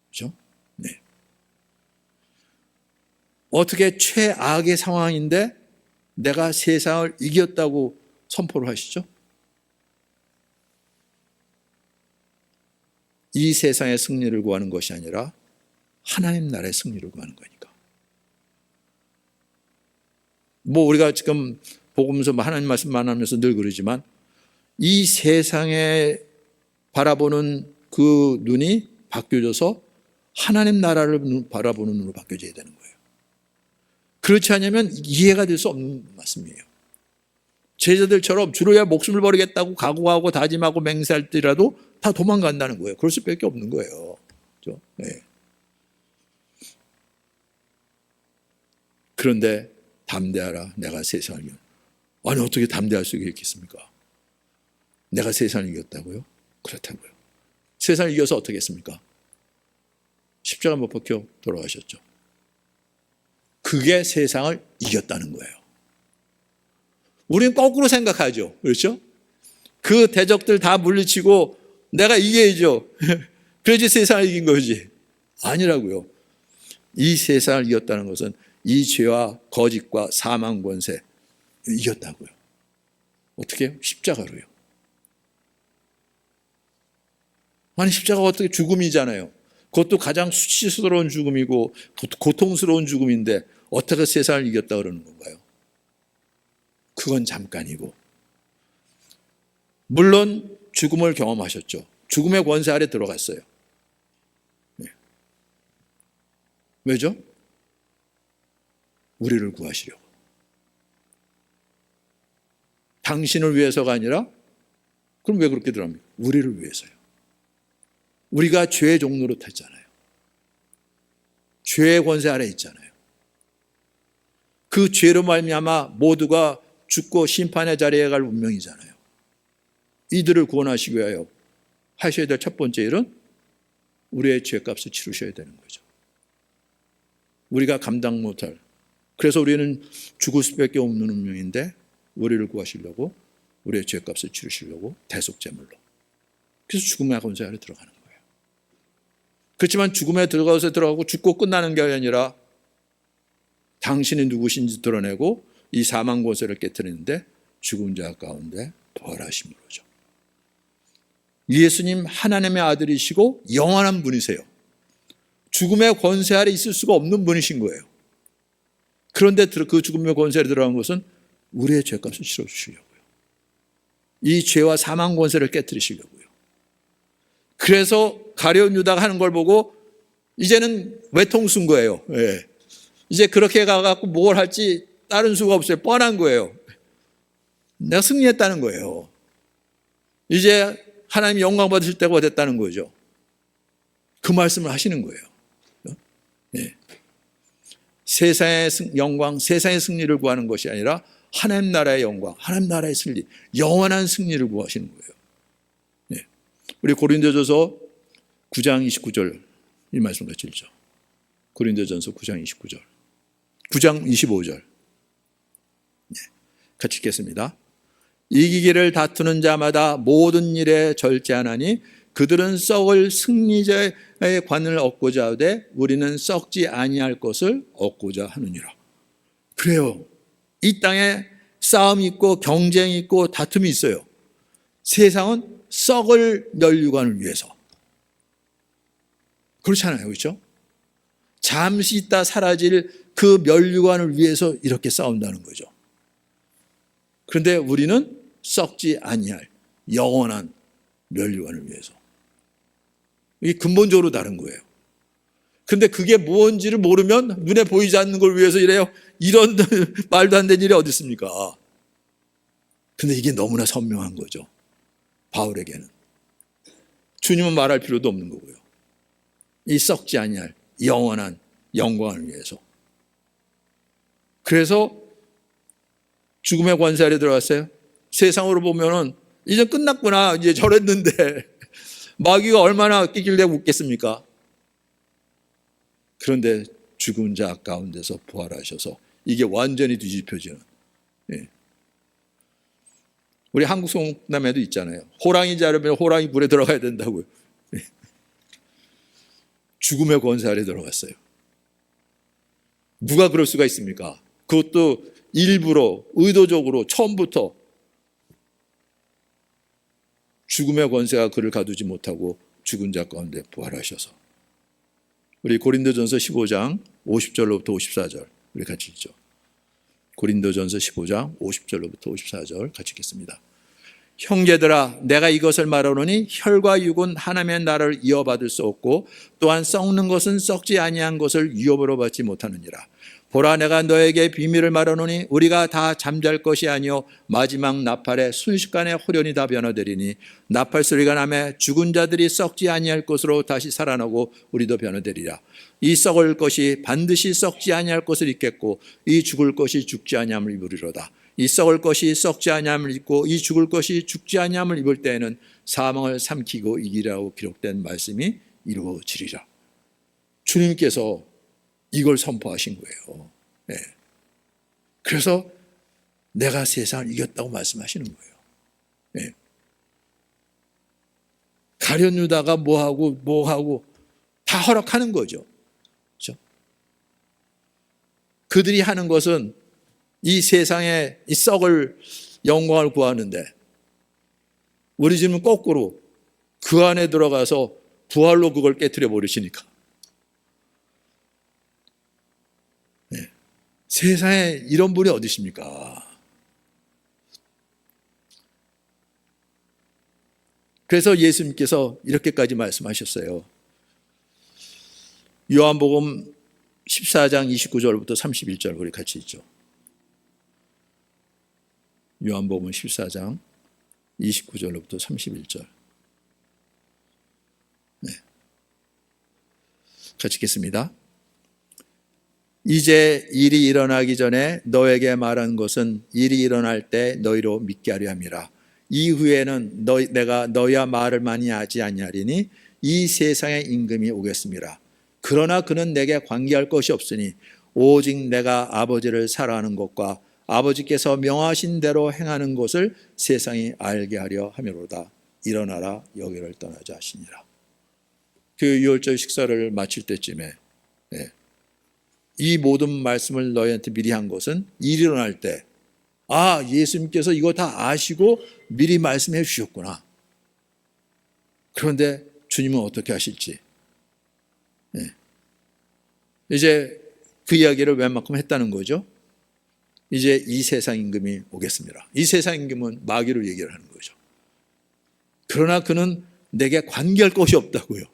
그렇죠? 네. 어떻게 최악의 상황인데 내가 세상을 이겼다고 선포를 하시죠? 이 세상의 승리를 구하는 것이 아니라 하나님 나라의 승리를 구하는 거니까. 뭐 우리가 지금 복음서 하나님 말씀 만나면서 늘 그러지만 이 세상에 바라보는 그 눈이 바뀌어져서 하나님 나라를 바라보는 눈으로 바뀌어져야 되는 거예요. 그렇지 않으면 이해가 될 수 없는 말씀이에요. 제자들처럼 주로야 목숨을 버리겠다고 각오하고 다짐하고 맹세할 때라도 다 도망간다는 거예요. 그럴 수밖에 없는 거예요. 그렇죠? 네. 그런데 담대하라 내가 세상을 이겼다. 아니 어떻게 담대할 수 있겠습니까? 내가 세상을 이겼다고요? 그렇다고요. 세상을 이겨서 어떻게 했습니까? 십자가 못 박혀 돌아가셨죠. 그게 세상을 이겼다는 거예요. 우리는 거꾸로 생각하죠. 그렇죠? 그 대적들 다 물리치고 내가 이겨야죠. 그래야지 세상을 이긴 거지. 아니라고요. 이 세상을 이겼다는 것은 이 죄와 거짓과 사망 권세 이겼다고요. 어떻게? 십자가로요. 아니 십자가가 어떻게 죽음이잖아요. 그것도 가장 수치스러운 죽음이고 고통스러운 죽음인데 어떻게 세상을 이겼다 그러는 건가요? 그건 잠깐이고 물론 죽음을 경험하셨죠. 죽음의 권세 아래 들어갔어요. 네. 왜죠? 우리를 구하시려고. 당신을 위해서가 아니라 그럼 왜 그렇게 들어갑니까? 우리를 위해서요. 우리가 죄의 종로로 탔잖아요. 죄의 권세 아래 있잖아요. 그 죄로 말미암아 모두가 죽고 심판의 자리에 갈 운명이잖아요. 이들을 구원하시기 위하여 하셔야 될 첫 번째 일은 우리의 죄값을 치르셔야 되는 거죠. 우리가 감당 못할, 그래서 우리는 죽을 수밖에 없는 운명인데 우리를 구하시려고 우리의 죄값을 치르시려고 대속제물로. 그래서 죽음의 권세 아래 들어가는 거예요. 그렇지만 죽음에 들어가고 죽고 끝나는 게 아니라 당신이 누구신지 드러내고 이 사망 권세를 깨뜨리는데 죽은 자 가운데 부활하심으로죠. 예수님 하나님의 아들이시고 영원한 분이세요. 죽음의 권세 아래 있을 수가 없는 분이신 거예요. 그런데 그 죽음의 권세에 들어간 것은 우리의 죄값을 치러주시려고요. 이 죄와 사망 권세를 깨뜨리시려고요. 그래서 가룟 유다가 하는 걸 보고 이제는 외통 쓴 거예요. 예. 이제 그렇게 가갖고 뭘 할지 다른 수가 없어요. 뻔한 거예요. 내가 승리했다는 거예요. 이제 하나님 영광 받으실 때가 됐다는 거죠. 그 말씀을 하시는 거예요. 예. 세상의 영광, 세상의 승리를 구하는 것이 아니라 하나님 나라의 영광, 하나님 나라의 승리, 영원한 승리를 구하시는 거예요. 예. 우리 고린도전서 9장 29절 이 말씀 같이 읽죠. 고린도전서 9장 29절, 9장 25절. 예. 같이 읽겠습니다. 이기기를 다투는 자마다 모든 일에 절제하나니 그들은 썩을 승리자의 관을 얻고자 하되 우리는 썩지 아니할 것을 얻고자 하느니라. 그래요. 이 땅에 싸움이 있고 경쟁이 있고 다툼이 있어요. 세상은 썩을 면류관을 위해서. 그렇잖아요. 그렇죠? 잠시 있다 사라질 그 면류관을 위해서 이렇게 싸운다는 거죠. 그런데 우리는 썩지 아니할 영원한 면류관을 위해서. 이게 근본적으로 다른 거예요. 근데 그게 뭔지를 모르면 눈에 보이지 않는 걸 위해서 이래요. 이런 말도 안 되는 일이 어디 있습니까? 근데 이게 너무나 선명한 거죠. 바울에게는. 주님은 말할 필요도 없는 거고요. 이 썩지 아니할 영원한 영광을 위해서. 그래서 죽음의 권세 아래 들어갔어요. 세상으로 보면은 이제 끝났구나. 이제 저랬는데 마귀가 얼마나 끼낄대고 웃겠습니까? 그런데 죽은 자 가운데서 부활하셔서 이게 완전히 뒤집혀지는. 예. 우리 한국 성남에도 있잖아요. 호랑이 자르면 호랑이 불에 들어가야 된다고요. 예. 죽음의 권세 아래 들어갔어요. 누가 그럴 수가 있습니까? 그것도 일부러 의도적으로 처음부터 죽음의 권세가 그를 가두지 못하고 죽은 자 가운데 부활하셔서. 우리 고린도전서 15장 50절로부터 54절 우리 같이 읽죠. 고린도전서 15장 50절로부터 54절 같이 읽겠습니다. 형제들아 내가 이것을 말하노니 혈과 육은 하나님의 나라를 이어받을 수 없고 또한 썩는 것은 썩지 아니한 것을 유업으로 받지 못하느니라. 보라 내가 너에게 비밀을 말하노니 우리가 다 잠잘 것이 아니요 마지막 나팔에 순식간에 호련히 다 변화되리니 나팔 소리가 나매 죽은 자들이 썩지 아니할 것으로 다시 살아나고 우리도 변화되리라. 이 썩을 것이 반드시 썩지 아니할 것을 입겠고 이 죽을 것이 죽지 아니함을 입으리로다. 이 썩을 것이 썩지 아니함을 입고 이 죽을 것이 죽지 아니함을 입을 때에는 사망을 삼키고 이기라고 기록된 말씀이 이루어지리라. 주님께서 이걸 선포하신 거예요. 네. 그래서 내가 세상을 이겼다고 말씀하시는 거예요. 네. 가룟 유다가 뭐하고 다 허락하는 거죠. 그렇죠? 그들이 하는 것은 이 세상에 이 썩을 영광을 구하는데 우리 집은 거꾸로 그 안에 들어가서 부활로 그걸 깨트려 버리시니까. 네. 세상에 이런 분이 어디 있습니까? 그래서 예수님께서 이렇게까지 말씀하셨어요. 요한복음 14장 29절부터 31절 우리 같이 읽죠. 요한복음 14장 29절부터 31절. 네. 같이 읽겠습니다. 이제 일이 일어나기 전에 너에게 말한 것은 일이 일어날 때 너희로 믿게 하려 함이라. 이후에는 내가 너희와 말을 많이 하지 아니하리니 이 세상의 임금이 오겠습니다. 그러나 그는 내게 관계할 것이 없으니 오직 내가 아버지를 사랑하는 것과 아버지께서 명하신 대로 행하는 것을 세상이 알게 하려 함이로다. 일어나라 여기를 떠나자 하시니라. 그 유월절 식사를 마칠 때쯤에 이 모든 말씀을 너희한테 미리 한 것은 일이 일어날 때 예수님께서 이거 다 아시고 미리 말씀해 주셨구나. 그런데 주님은 어떻게 하실지 이제 그 이야기를 웬만큼 했다는 거죠. 이제 이 세상 임금이 오겠습니다. 이 세상 임금은 마귀로 얘기를 하는 거죠. 그러나 그는 내게 관계할 것이 없다고요.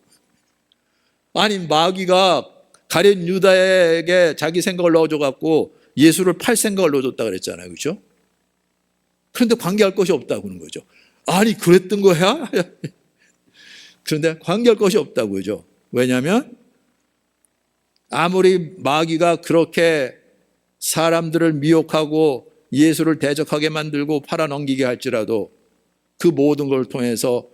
아니 마귀가 가룟 유다에게 자기 생각을 넣어줘갖고 예수를 팔 생각을 넣어줬다 그랬잖아요. 그렇죠? 그런데 관계할 것이 없다고 하는 거죠. 아니 그랬던 거야? 그런데 관계할 것이 없다고 그죠? 왜냐하면 아무리 마귀가 그렇게 사람들을 미혹하고 예수를 대적하게 만들고 팔아넘기게 할지라도 그 모든 걸 통해서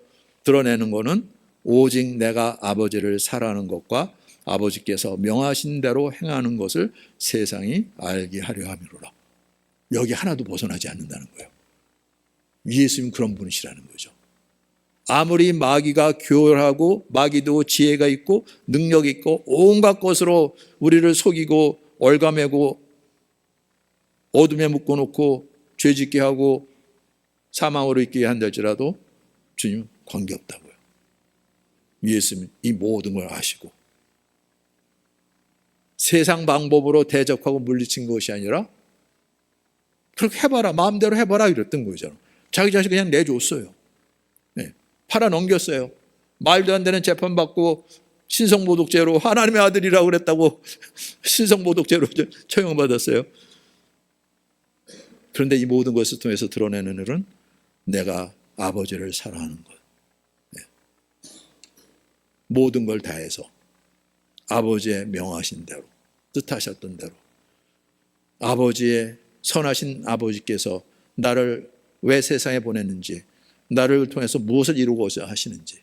드러내는 것은 오직 내가 아버지를 사랑하는 것과 아버지께서 명하신 대로 행하는 것을 세상이 알게 하려 함이로라. 여기 하나도 벗어나지 않는다는 거예요. 예수님 그런 분이시라는 거죠. 아무리 마귀가 교활하고 마귀도 지혜가 있고 능력이 있고 온갖 것으로 우리를 속이고 얼감매고 어둠에 묶어놓고 죄짓게 하고 사망으로 있게 한달지라도 주님 관계없다고요. 예수님 이 모든 걸 아시고 세상 방법으로 대적하고 물리친 것이 아니라 그렇게 해봐라 마음대로 해봐라 이랬던 거죠. 자기 자식 그냥 내줬어요. 네. 팔아넘겼어요. 말도 안 되는 재판받고 신성모독죄로 하나님의 아들이라고 그랬다고 신성모독죄로 처형받았어요. 그런데 이 모든 것을 통해서 드러내는 일은 내가 아버지를 사랑하는 것. 네. 모든 걸 다해서 아버지의 명하신 대로 뜻하셨던 대로 아버지의 선하신 아버지께서 나를 왜 세상에 보냈는지 나를 통해서 무엇을 이루고자 하시는지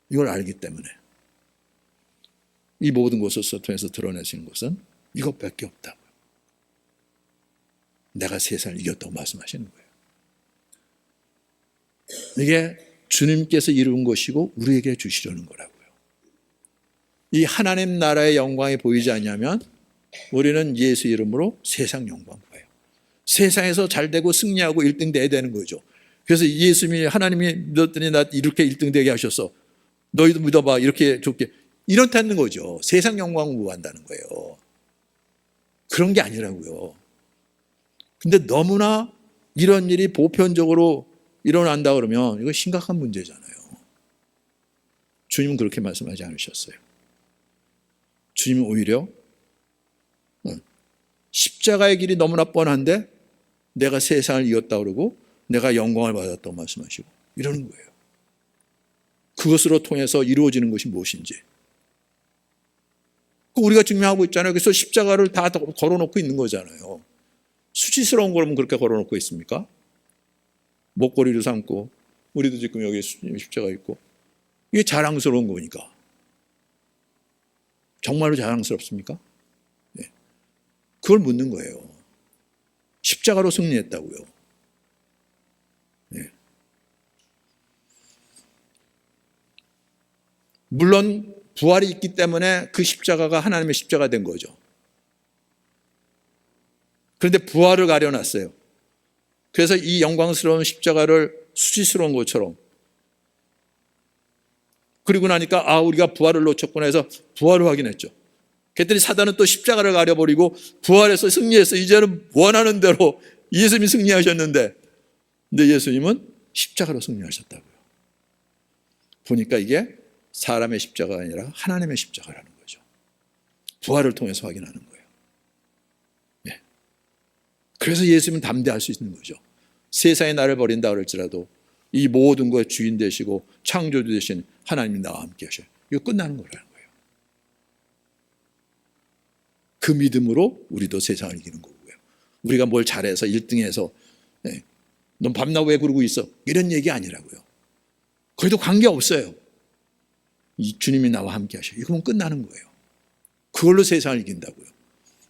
이걸 알기 때문에 이 모든 것을 통해서 드러내신 것은 이것밖에 없다고요. 내가 세상을 이겼다고 말씀하시는 거예요. 이게 주님께서 이룬 것이고 우리에게 주시려는 거라고요. 이 하나님 나라의 영광이 보이지 않냐면 우리는 예수 이름으로 세상 영광 봐요. 세상에서 잘되고 승리하고 1등 돼야 되는 거죠. 그래서 예수님이 하나님이 믿었더니 나 이렇게 1등 되게 하셨어. 너희도 믿어봐. 이렇게 좋게. 이렇다는 거죠. 세상 영광을 구한다는 거예요. 그런 게 아니라고요. 근데 너무나 이런 일이 보편적으로 일어난다 그러면 이거 심각한 문제잖아요. 주님은 그렇게 말씀하지 않으셨어요. 주님은 오히려 십자가의 길이 너무나 뻔한데 내가 세상을 이겼다 그러고 내가 영광을 받았다고 말씀하시고 이러는 거예요. 그것으로 통해서 이루어지는 것이 무엇인지 우리가 증명하고 있잖아요. 그래서 십자가를 다 걸어놓고 있는 거잖아요. 수치스러운 거라면 그렇게 걸어놓고 있습니까? 목걸이를 삼고 우리도 지금 여기 십자가 있고 이게 자랑스러운 거니까. 정말로 자랑스럽습니까? 네. 그걸 묻는 거예요. 십자가로 승리했다고요. 네. 물론 부활이 있기 때문에 그 십자가가 하나님의 십자가 된 거죠. 그런데 부활을 가려놨어요. 그래서 이 영광스러운 십자가를 수치스러운 것처럼 그리고 나니까 우리가 부활을 놓쳤구나 해서 부활을 확인했죠. 그랬더니 사단은 또 십자가를 가려버리고 부활해서 승리해서 이제는 원하는 대로 예수님이 승리하셨는데 근데 예수님은 십자가로 승리하셨다고요. 보니까 이게 사람의 십자가가 아니라 하나님의 십자가라는 거죠. 부활을 통해서 확인하는 거예요. 네. 그래서 예수님은 담대할 수 있는 거죠. 세상에 나를 버린다 그럴지라도 이 모든 것의 주인 되시고 창조주 되신 하나님이 나와 함께 하셔요. 이거 끝나는 거라는 거예요. 그 믿음으로 우리도 세상을 이기는 거고요. 우리가 뭘 잘해서 1등해서 네. 넌 밤낮 왜 그러고 있어? 이런 얘기 아니라고요. 거기도 관계없어요. 이 주님이 나와 함께 하셔요. 이거면 끝나는 거예요. 그걸로 세상을 이긴다고요.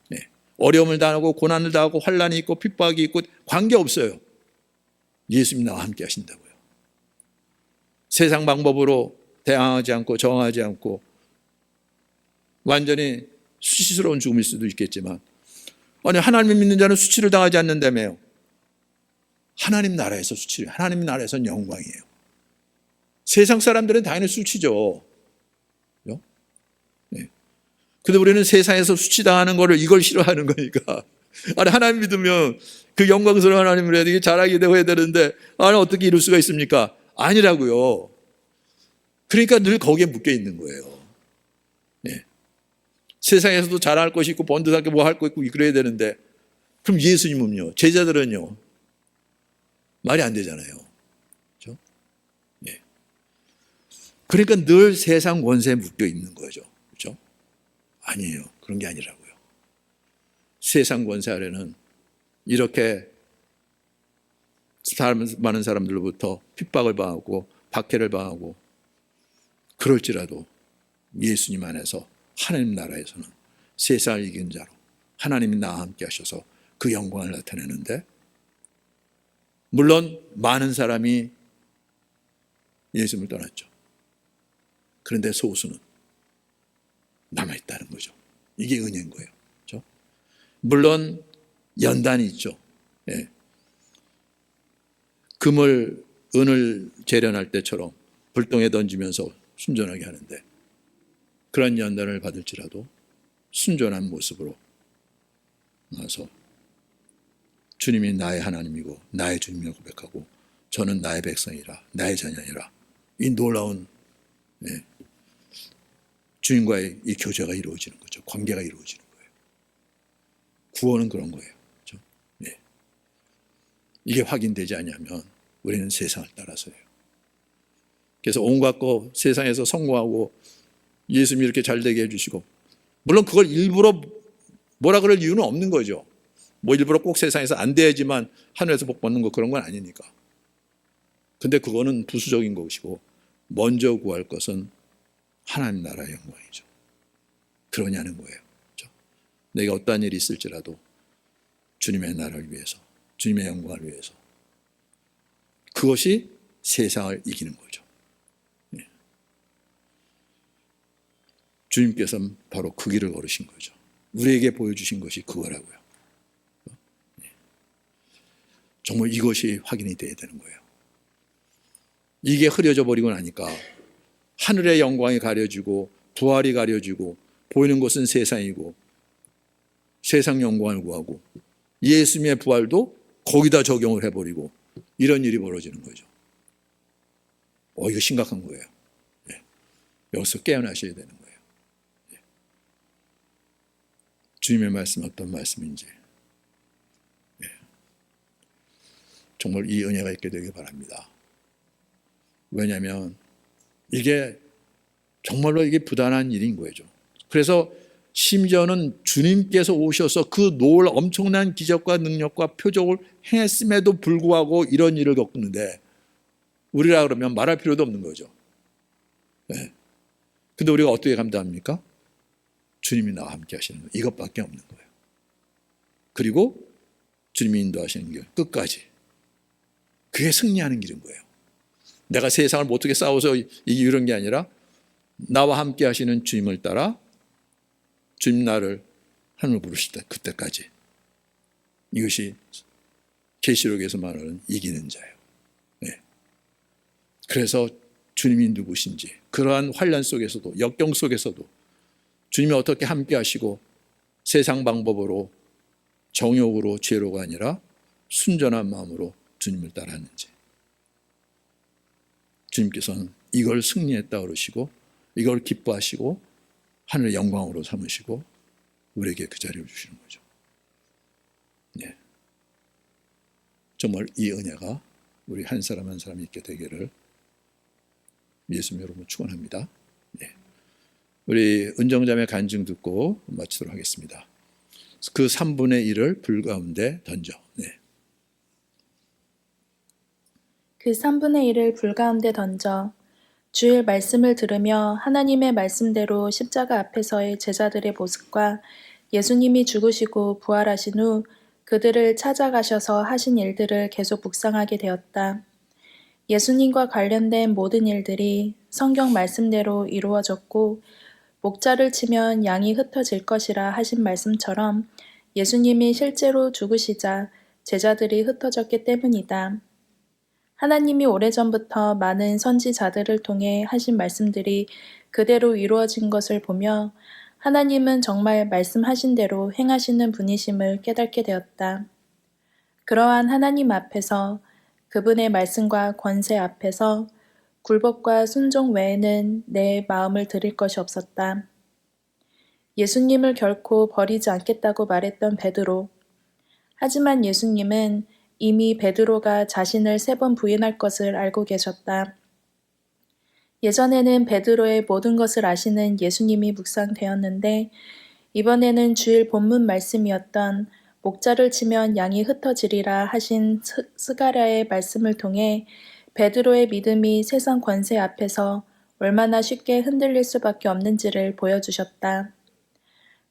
네. 어려움을 당하고 고난을 당하고 환난이 있고 핍박이 있고 관계없어요. 예수님이 나와 함께 하신다고요. 세상 방법으로 대항하지 않고 저항하지 않고 완전히 수치스러운 죽음일 수도 있겠지만 아니 하나님을 믿는 자는 수치를 당하지 않는다며요. 하나님 나라에서 수치를 하나님 나라에서는 영광이에요. 세상 사람들은 당연히 수치죠. 네. 근데 우리는 세상에서 수치당하는 거를 이걸 싫어하는 거니까 아니 하나님 믿으면 그 영광스러운 하나님을 해야 되게 잘하게 되고 해야 되는데 아니 어떻게 이룰 수가 있습니까? 아니라고요. 그러니까 늘 거기에 묶여 있는 거예요. 세상에서도 자랑할 것이 있고 번듯하게 뭐 할 거 있고 그래야 되는데 그럼 예수님은요? 제자들은요? 말이 안 되잖아요. 그렇죠? 예. 그러니까 늘 세상 권세에 묶여 있는 거죠. 그렇죠? 아니에요. 그런 게 아니라고요. 세상 권세 아래는 이렇게 많은 사람들로부터 핍박을 당하고 박해를 당하고 그럴지라도 예수님 안에서 하나님 나라에서는 세상을 이긴 자로 하나님이 나와 함께 하셔서 그 영광을 나타내는데, 물론 많은 사람이 예수님을 떠났죠. 그런데 소수는 남아있다는 거죠. 이게 은혜인 거예요. 그렇죠? 물론 연단이 있죠. 예. 금을 은을 재련할 때처럼 불똥에 던지면서 순전하게 하는데, 그런 연단을 받을지라도 순전한 모습으로 나서 주님이 나의 하나님이고 나의 주님을 고백하고 저는 나의 백성이라 나의 자녀이라, 이 놀라운 주님과의 이 교제가 이루어지는 거죠. 관계가 이루어지는 거예요. 구원은 그런 거예요. 그렇죠? 네. 이게 확인되지 않으면 우리는 세상을 따라서예요. 그래서 온갖 거 세상에서 성공하고 예수님이 이렇게 잘 되게 해주시고, 물론 그걸 일부러 뭐라 그럴 이유는 없는 거죠. 뭐 일부러 꼭 세상에서 안 돼야지만 하늘에서 복 받는 거, 그런 건 아니니까. 근데 그거는 부수적인 것이고 먼저 구할 것은 하나님 나라의 영광이죠. 그러냐는 거예요. 그렇죠? 내가 어떠한 일이 있을지라도 주님의 나라를 위해서, 주님의 영광을 위해서, 그것이 세상을 이기는 거죠. 예. 주님께서는 바로 그 길을 걸으신 거죠. 우리에게 보여주신 것이 그거라고요. 예. 정말 이것이 확인이 돼야 되는 거예요. 이게 흐려져 버리고 나니까 하늘의 영광이 가려지고 부활이 가려지고 보이는 것은 세상이고 세상 영광을 구하고 예수님의 부활도 거기다 적용을 해버리고 이런 일이 벌어지는 거죠. 이거 심각한 거예요. 예. 여기서 깨어나셔야 되는 거예요. 예. 주님의 말씀은 어떤 말씀인지, 예. 정말 이 은혜가 있게 되길 바랍니다. 왜냐하면 이게 정말로 이게 부단한 일인 거죠. 그래서 심지어는 주님께서 오셔서 그 노을 엄청난 기적과 능력과 표적을 행했음에도 불구하고 이런 일을 겪는데 우리라 그러면 말할 필요도 없는 거죠. 네. 근데 우리가 어떻게 감당합니까? 주님이 나와 함께 하시는 거, 이것밖에 없는 거예요. 그리고 주님이 인도하시는 길 끝까지, 그게 승리하는 길인 거예요. 내가 세상을 어떻게 싸워서 이기고 이런 게 아니라 나와 함께 하시는 주님을 따라 주님 나를 하늘로 부르실 때 그때까지, 이것이 계시록에서 말하는 이기는 자예요. 네. 그래서 주님이 누구신지 그러한 환난 속에서도 역경 속에서도 주님이 어떻게 함께 하시고 세상 방법으로 정욕으로 죄로가 아니라 순전한 마음으로 주님을 따랐는지, 주님께서는 이걸 승리했다 그러시고 이걸 기뻐하시고 하늘의 영광으로 삼으시고 우리에게 그 자리를 주시는 거죠. 네. 정말 이 은혜가 우리 한 사람 한 사람이 있게 되기를 예수님 여러분 축원합니다. 네. 우리 은정자매 간증 듣고 마치도록 하겠습니다. 그 3분의 1을 불 가운데 던져. 네. 그 3분의 1을 불 가운데 던져 주일 말씀을 들으며 하나님의 말씀대로 십자가 앞에서의 제자들의 모습과 예수님이 죽으시고 부활하신 후 그들을 찾아가셔서 하신 일들을 계속 묵상하게 되었다. 예수님과 관련된 모든 일들이 성경 말씀대로 이루어졌고 목자를 치면 양이 흩어질 것이라 하신 말씀처럼 예수님이 실제로 죽으시자 제자들이 흩어졌기 때문이다. 하나님이 오래전부터 많은 선지자들을 통해 하신 말씀들이 그대로 이루어진 것을 보며 하나님은 정말 말씀하신 대로 행하시는 분이심을 깨닫게 되었다. 그러한 하나님 앞에서, 그분의 말씀과 권세 앞에서 굴복과 순종 외에는 내 마음을 드릴 것이 없었다. 예수님을 결코 버리지 않겠다고 말했던 베드로. 하지만 예수님은 이미 베드로가 자신을 3번 부인할 것을 알고 계셨다. 예전에는 베드로의 모든 것을 아시는 예수님이 묵상되었는데 이번에는 주일 본문 말씀이었던 목자를 치면 양이 흩어지리라 하신 스가랴의 말씀을 통해 베드로의 믿음이 세상 권세 앞에서 얼마나 쉽게 흔들릴 수밖에 없는지를 보여주셨다.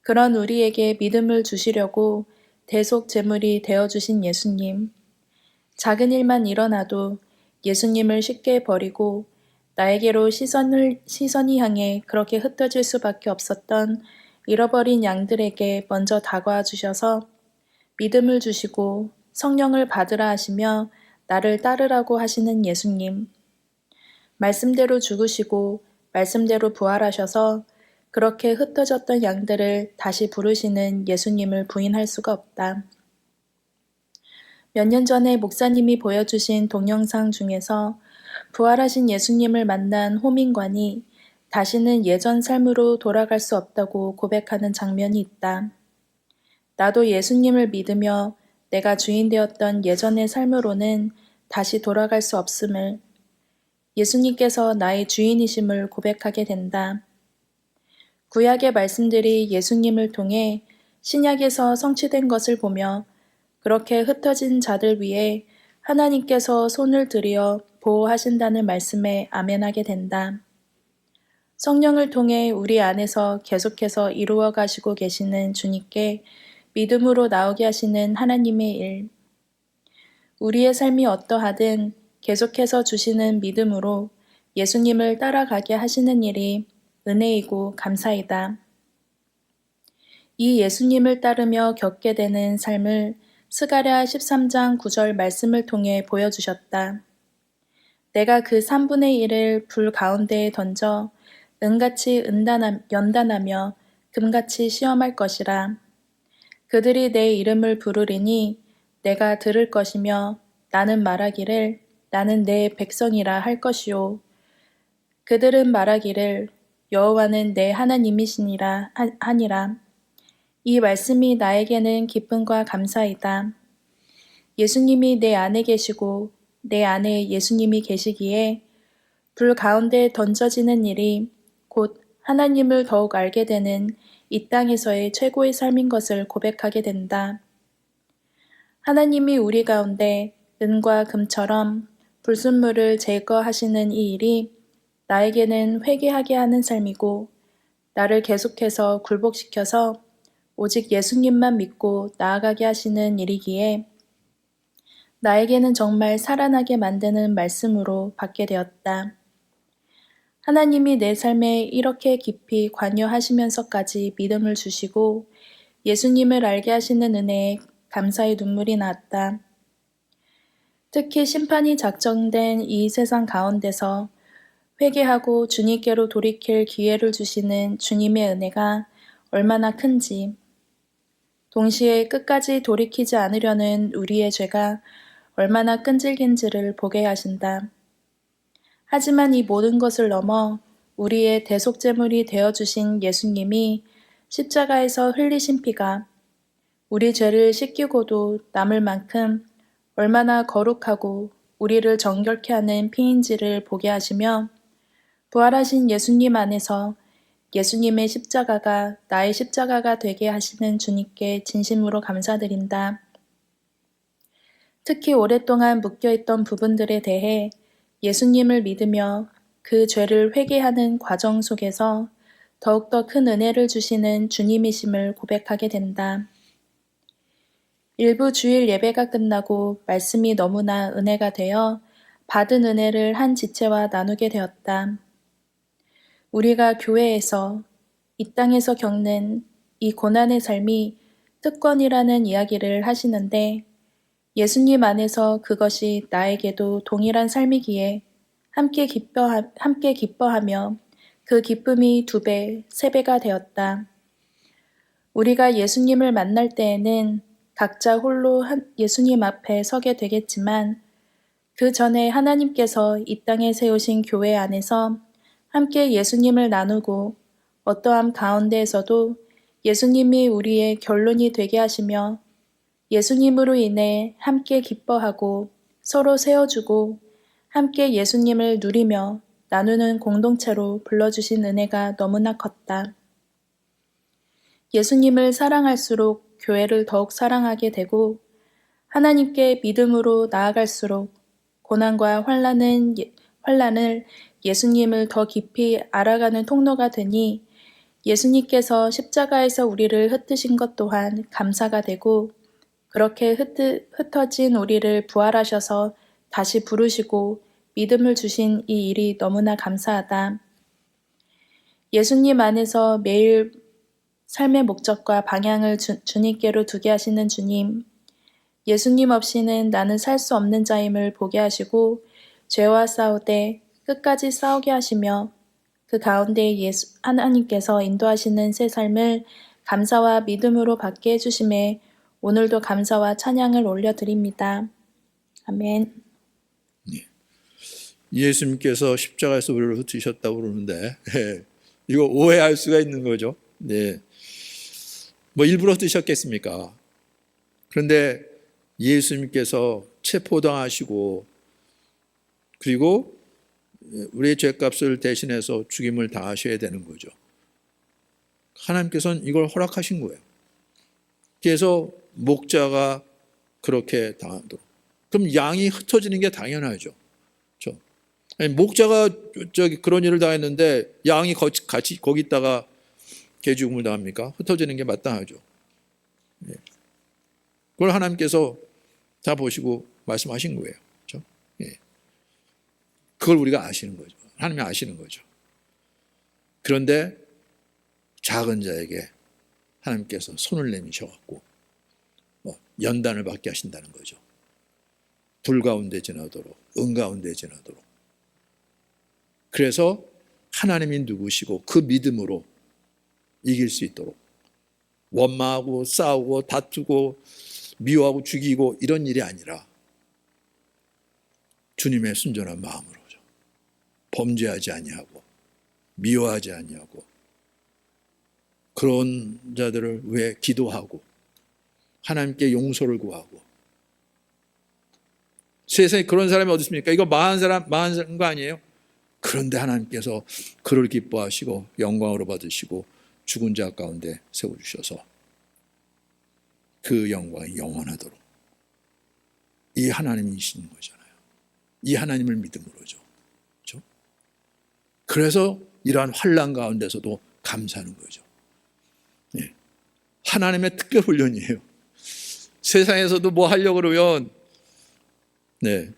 그런 우리에게 믿음을 주시려고 대속 제물이 되어주신 예수님. 작은 일만 일어나도 예수님을 쉽게 버리고 나에게로 시선이 향해 그렇게 흩어질 수밖에 없었던 잃어버린 양들에게 먼저 다가와 주셔서 믿음을 주시고 성령을 받으라 하시며 나를 따르라고 하시는 예수님. 말씀대로 죽으시고 말씀대로 부활하셔서 그렇게 흩어졌던 양들을 다시 부르시는 예수님을 부인할 수가 없다. 몇 년 전에 목사님이 보여주신 동영상 중에서 부활하신 예수님을 만난 호민관이 다시는 예전 삶으로 돌아갈 수 없다고 고백하는 장면이 있다. 나도 예수님을 믿으며 내가 주인 되었던 예전의 삶으로는 다시 돌아갈 수 없음을, 예수님께서 나의 주인이심을 고백하게 된다. 구약의 말씀들이 예수님을 통해 신약에서 성취된 것을 보며 그렇게 흩어진 자들 위해 하나님께서 손을 들여 보호하신다는 말씀에 아멘하게 된다. 성령을 통해 우리 안에서 계속해서 이루어 가시고 계시는 주님께 믿음으로 나오게 하시는 하나님의 일. 우리의 삶이 어떠하든 계속해서 주시는 믿음으로 예수님을 따라가게 하시는 일이 은혜이고 감사이다. 이 예수님을 따르며 겪게 되는 삶을 스가랴 13장 9절 말씀을 통해 보여주셨다. 내가 그 3분의 1을 불 가운데에 던져 은같이 연단하며 금같이 시험할 것이라. 그들이 내 이름을 부르리니 내가 들을 것이며 나는 말하기를 나는 내 백성이라 할 것이요. 그들은 말하기를 여호와는 내 하나님이시니라 하니라. 이 말씀이 나에게는 기쁨과 감사이다. 예수님이 내 안에 계시고 내 안에 예수님이 계시기에 불 가운데 던져지는 일이 곧 하나님을 더욱 알게 되는 이 땅에서의 최고의 삶인 것을 고백하게 된다. 하나님이 우리 가운데 은과 금처럼 불순물을 제거하시는 이 일이 나에게는 회개하게 하는 삶이고 나를 계속해서 굴복시켜서 오직 예수님만 믿고 나아가게 하시는 일이기에 나에게는 정말 살아나게 만드는 말씀으로 받게 되었다. 하나님이 내 삶에 이렇게 깊이 관여하시면서까지 믿음을 주시고 예수님을 알게 하시는 은혜에 감사의 눈물이 나왔다. 특히 심판이 작정된 이 세상 가운데서 회개하고 주님께로 돌이킬 기회를 주시는 주님의 은혜가 얼마나 큰지, 동시에 끝까지 돌이키지 않으려는 우리의 죄가 얼마나 끈질긴지를 보게 하신다. 하지만 이 모든 것을 넘어 우리의 대속제물이 되어주신 예수님이 십자가에서 흘리신 피가 우리 죄를 씻기고도 남을 만큼 얼마나 거룩하고 우리를 정결케 하는 피인지를 보게 하시며 부활하신 예수님 안에서 예수님의 십자가가 나의 십자가가 되게 하시는 주님께 진심으로 감사드린다. 특히 오랫동안 묶여있던 부분들에 대해 예수님을 믿으며 그 죄를 회개하는 과정 속에서 더욱더 큰 은혜를 주시는 주님이심을 고백하게 된다. 일부 주일 예배가 끝나고 말씀이 너무나 은혜가 되어 받은 은혜를 한 지체와 나누게 되었다. 우리가 교회에서 이 땅에서 겪는 이 고난의 삶이 특권이라는 이야기를 하시는데 예수님 안에서 그것이 나에게도 동일한 삶이기에 함께 기뻐하며 그 기쁨이 2배, 3배가 되었다. 우리가 예수님을 만날 때에는 각자 홀로 예수님 앞에 서게 되겠지만 그 전에 하나님께서 이 땅에 세우신 교회 안에서 함께 예수님을 나누고 어떠함 가운데에서도 예수님이 우리의 결론이 되게 하시며 예수님으로 인해 함께 기뻐하고 서로 세워주고 함께 예수님을 누리며 나누는 공동체로 불러주신 은혜가 너무나 컸다. 예수님을 사랑할수록 교회를 더욱 사랑하게 되고 하나님께 믿음으로 나아갈수록 고난과 환난을 예수님을 더 깊이 알아가는 통로가 되니 예수님께서 십자가에서 우리를 흩으신 것 또한 감사가 되고 그렇게 흩어진 우리를 부활하셔서 다시 부르시고 믿음을 주신 이 일이 너무나 감사하다. 예수님 안에서 매일 삶의 목적과 방향을 주님께로 두게 하시는 주님, 예수님 없이는 나는 살 수 없는 자임을 보게 하시고 죄와 싸우되 끝까지 싸우게 하시며 그 가운데 하나님께서 인도하시는 새 삶을 감사와 믿음으로 받게 해주심에 오늘도 감사와 찬양을 올려드립니다. 아멘. 예수님께서 십자가에서 우리를 흩으셨다고 그러는데 이거 오해할 수가 있는 거죠. 네. 뭐 일부러 흩으셨겠습니까? 그런데 예수님께서 체포당하시고 그리고 우리의 죄값을 대신해서 죽임을 당하셔야 되는 거죠. 하나님께서는 이걸 허락하신 거예요. 그래서 목자가 그렇게 당하도록. 그럼 양이 흩어지는 게 당연하죠. 그렇죠? 아니, 목자가 그런 일을 당했는데 양이 같이 거기다가 개죽음을 당합니까? 흩어지는 게 마땅하죠. 예. 그걸 하나님께서 다 보시고 말씀하신 거예요. 그렇죠? 예. 그걸 우리가 아시는 거죠. 하나님이 아시는 거죠. 그런데 작은 자에게 하나님께서 손을 내미셔갖고 연단을 받게 하신다는 거죠. 불 가운데 지나도록, 은 가운데 지나도록. 그래서 하나님이 누구시고 그 믿음으로 이길 수 있도록 원망하고 싸우고 다투고 미워하고 죽이고 이런 일이 아니라 주님의 순전한 마음으로죠. 범죄하지 아니하고 미워하지 아니하고 그런 자들을 위해 기도하고 하나님께 용서를 구하고 세상에 그런 사람이 어디 있습니까? 이거 망한 거 아니에요? 그런데 하나님께서 그를 기뻐하시고 영광으로 받으시고 죽은 자 가운데 세워주셔서 그 영광이 영원하도록 이 하나님이신 거잖아요. 이 하나님을 믿음으로죠. 그렇죠? 그래서 이러한 환난 가운데서도 감사하는 거죠. 네. 하나님의 특별 훈련이에요. 세상에서도 뭐 하려고 그러면 네.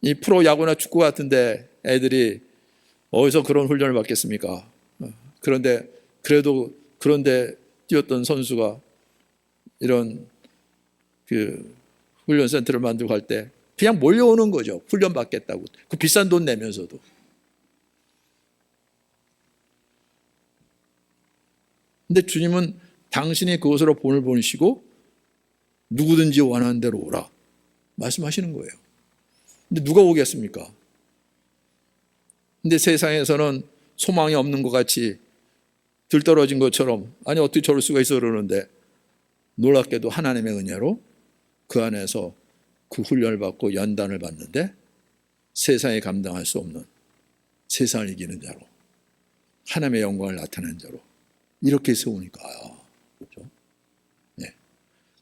이 프로 야구나 축구 같은데 애들이 어디서 그런 훈련을 받겠습니까? 그런데 뛰었던 선수가 이런 그 훈련센터를 만들고 할 때 그냥 몰려오는 거죠. 훈련 받겠다고. 그 비싼 돈 내면서도. 근데 주님은 당신이 그곳으로 본을 보내시고 누구든지 원하는 대로 오라 말씀하시는 거예요. 근데 누가 오겠습니까? 근데 세상에서는 소망이 없는 것 같이 들떨어진 것처럼 아니 어떻게 저럴 수가 있어 그러는데 놀랍게도 하나님의 은혜로 그 안에서 그 훈련을 받고 연단을 받는데 세상에 감당할 수 없는 세상을 이기는 자로 하나님의 영광을 나타내는 자로 이렇게 세우니까 그렇죠? 네.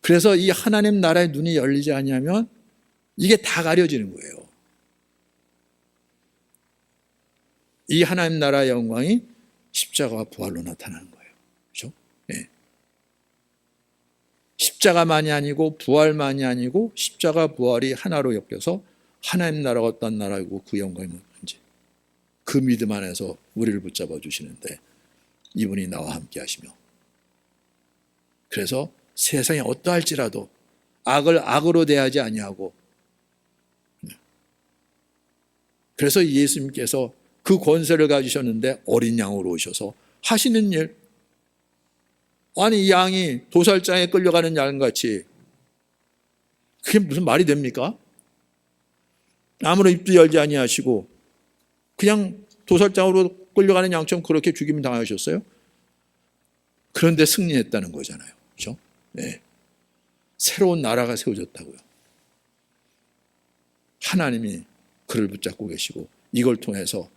그래서 이 하나님 나라의 눈이 열리지 않으면 이게 다 가려지는 거예요. 이 하나님 나라의 영광이 십자가와 부활로 나타나는 거예요. 그렇죠? 네. 십자가만이 아니고 부활만이 아니고 십자가 부활이 하나로 엮여서 하나님 나라가 어떤 나라이고 그 영광이 뭔지 그 믿음 안에서 우리를 붙잡아 주시는데 이분이 나와 함께 하시며 그래서 세상에 어떠할지라도 악을 악으로 대하지 아니하고 그래서 예수님께서 그 권세를 가지셨는데 어린 양으로 오셔서 하시는 일 아니 이 양이 도살장에 끌려가는 양같이 그게 무슨 말이 됩니까? 아무런 입도 열지 아니하시고 그냥 도살장으로 끌려가는 양처럼 그렇게 죽임을 당하셨어요? 그런데 승리했다는 거잖아요. 그렇죠? 네. 새로운 나라가 세워졌다고요. 하나님이 그를 붙잡고 계시고 이걸 통해서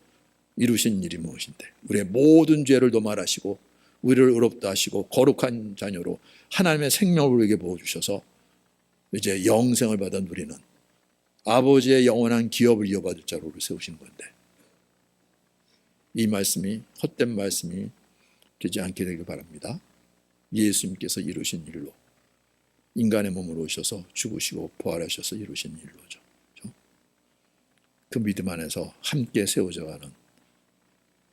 이루신 일이 무엇인데 우리의 모든 죄를 도말하시고 우리를 의롭다 하시고 거룩한 자녀로 하나님의 생명을 우리에게 부어주셔서 이제 영생을 받은 우리는 아버지의 영원한 기업을 이어받을 자로 우리를 세우시는 건데 이 말씀이 헛된 말씀이 되지 않게 되길 바랍니다. 예수님께서 이루신 일로 인간의 몸으로 오셔서 죽으시고 부활하셔서 이루신 일로죠. 그렇죠? 그 믿음 안에서 함께 세워져가는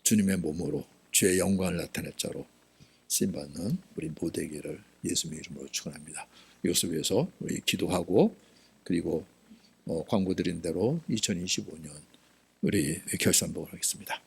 주님의 몸으로 주의 영광을 나타낼 자로 쓰임받는 우리 모두에게를 예수님의 이름으로 축원합니다. 이것을 위해서 우리 기도하고 그리고 광고 드린 대로 2025년 우리 결산복을 하겠습니다.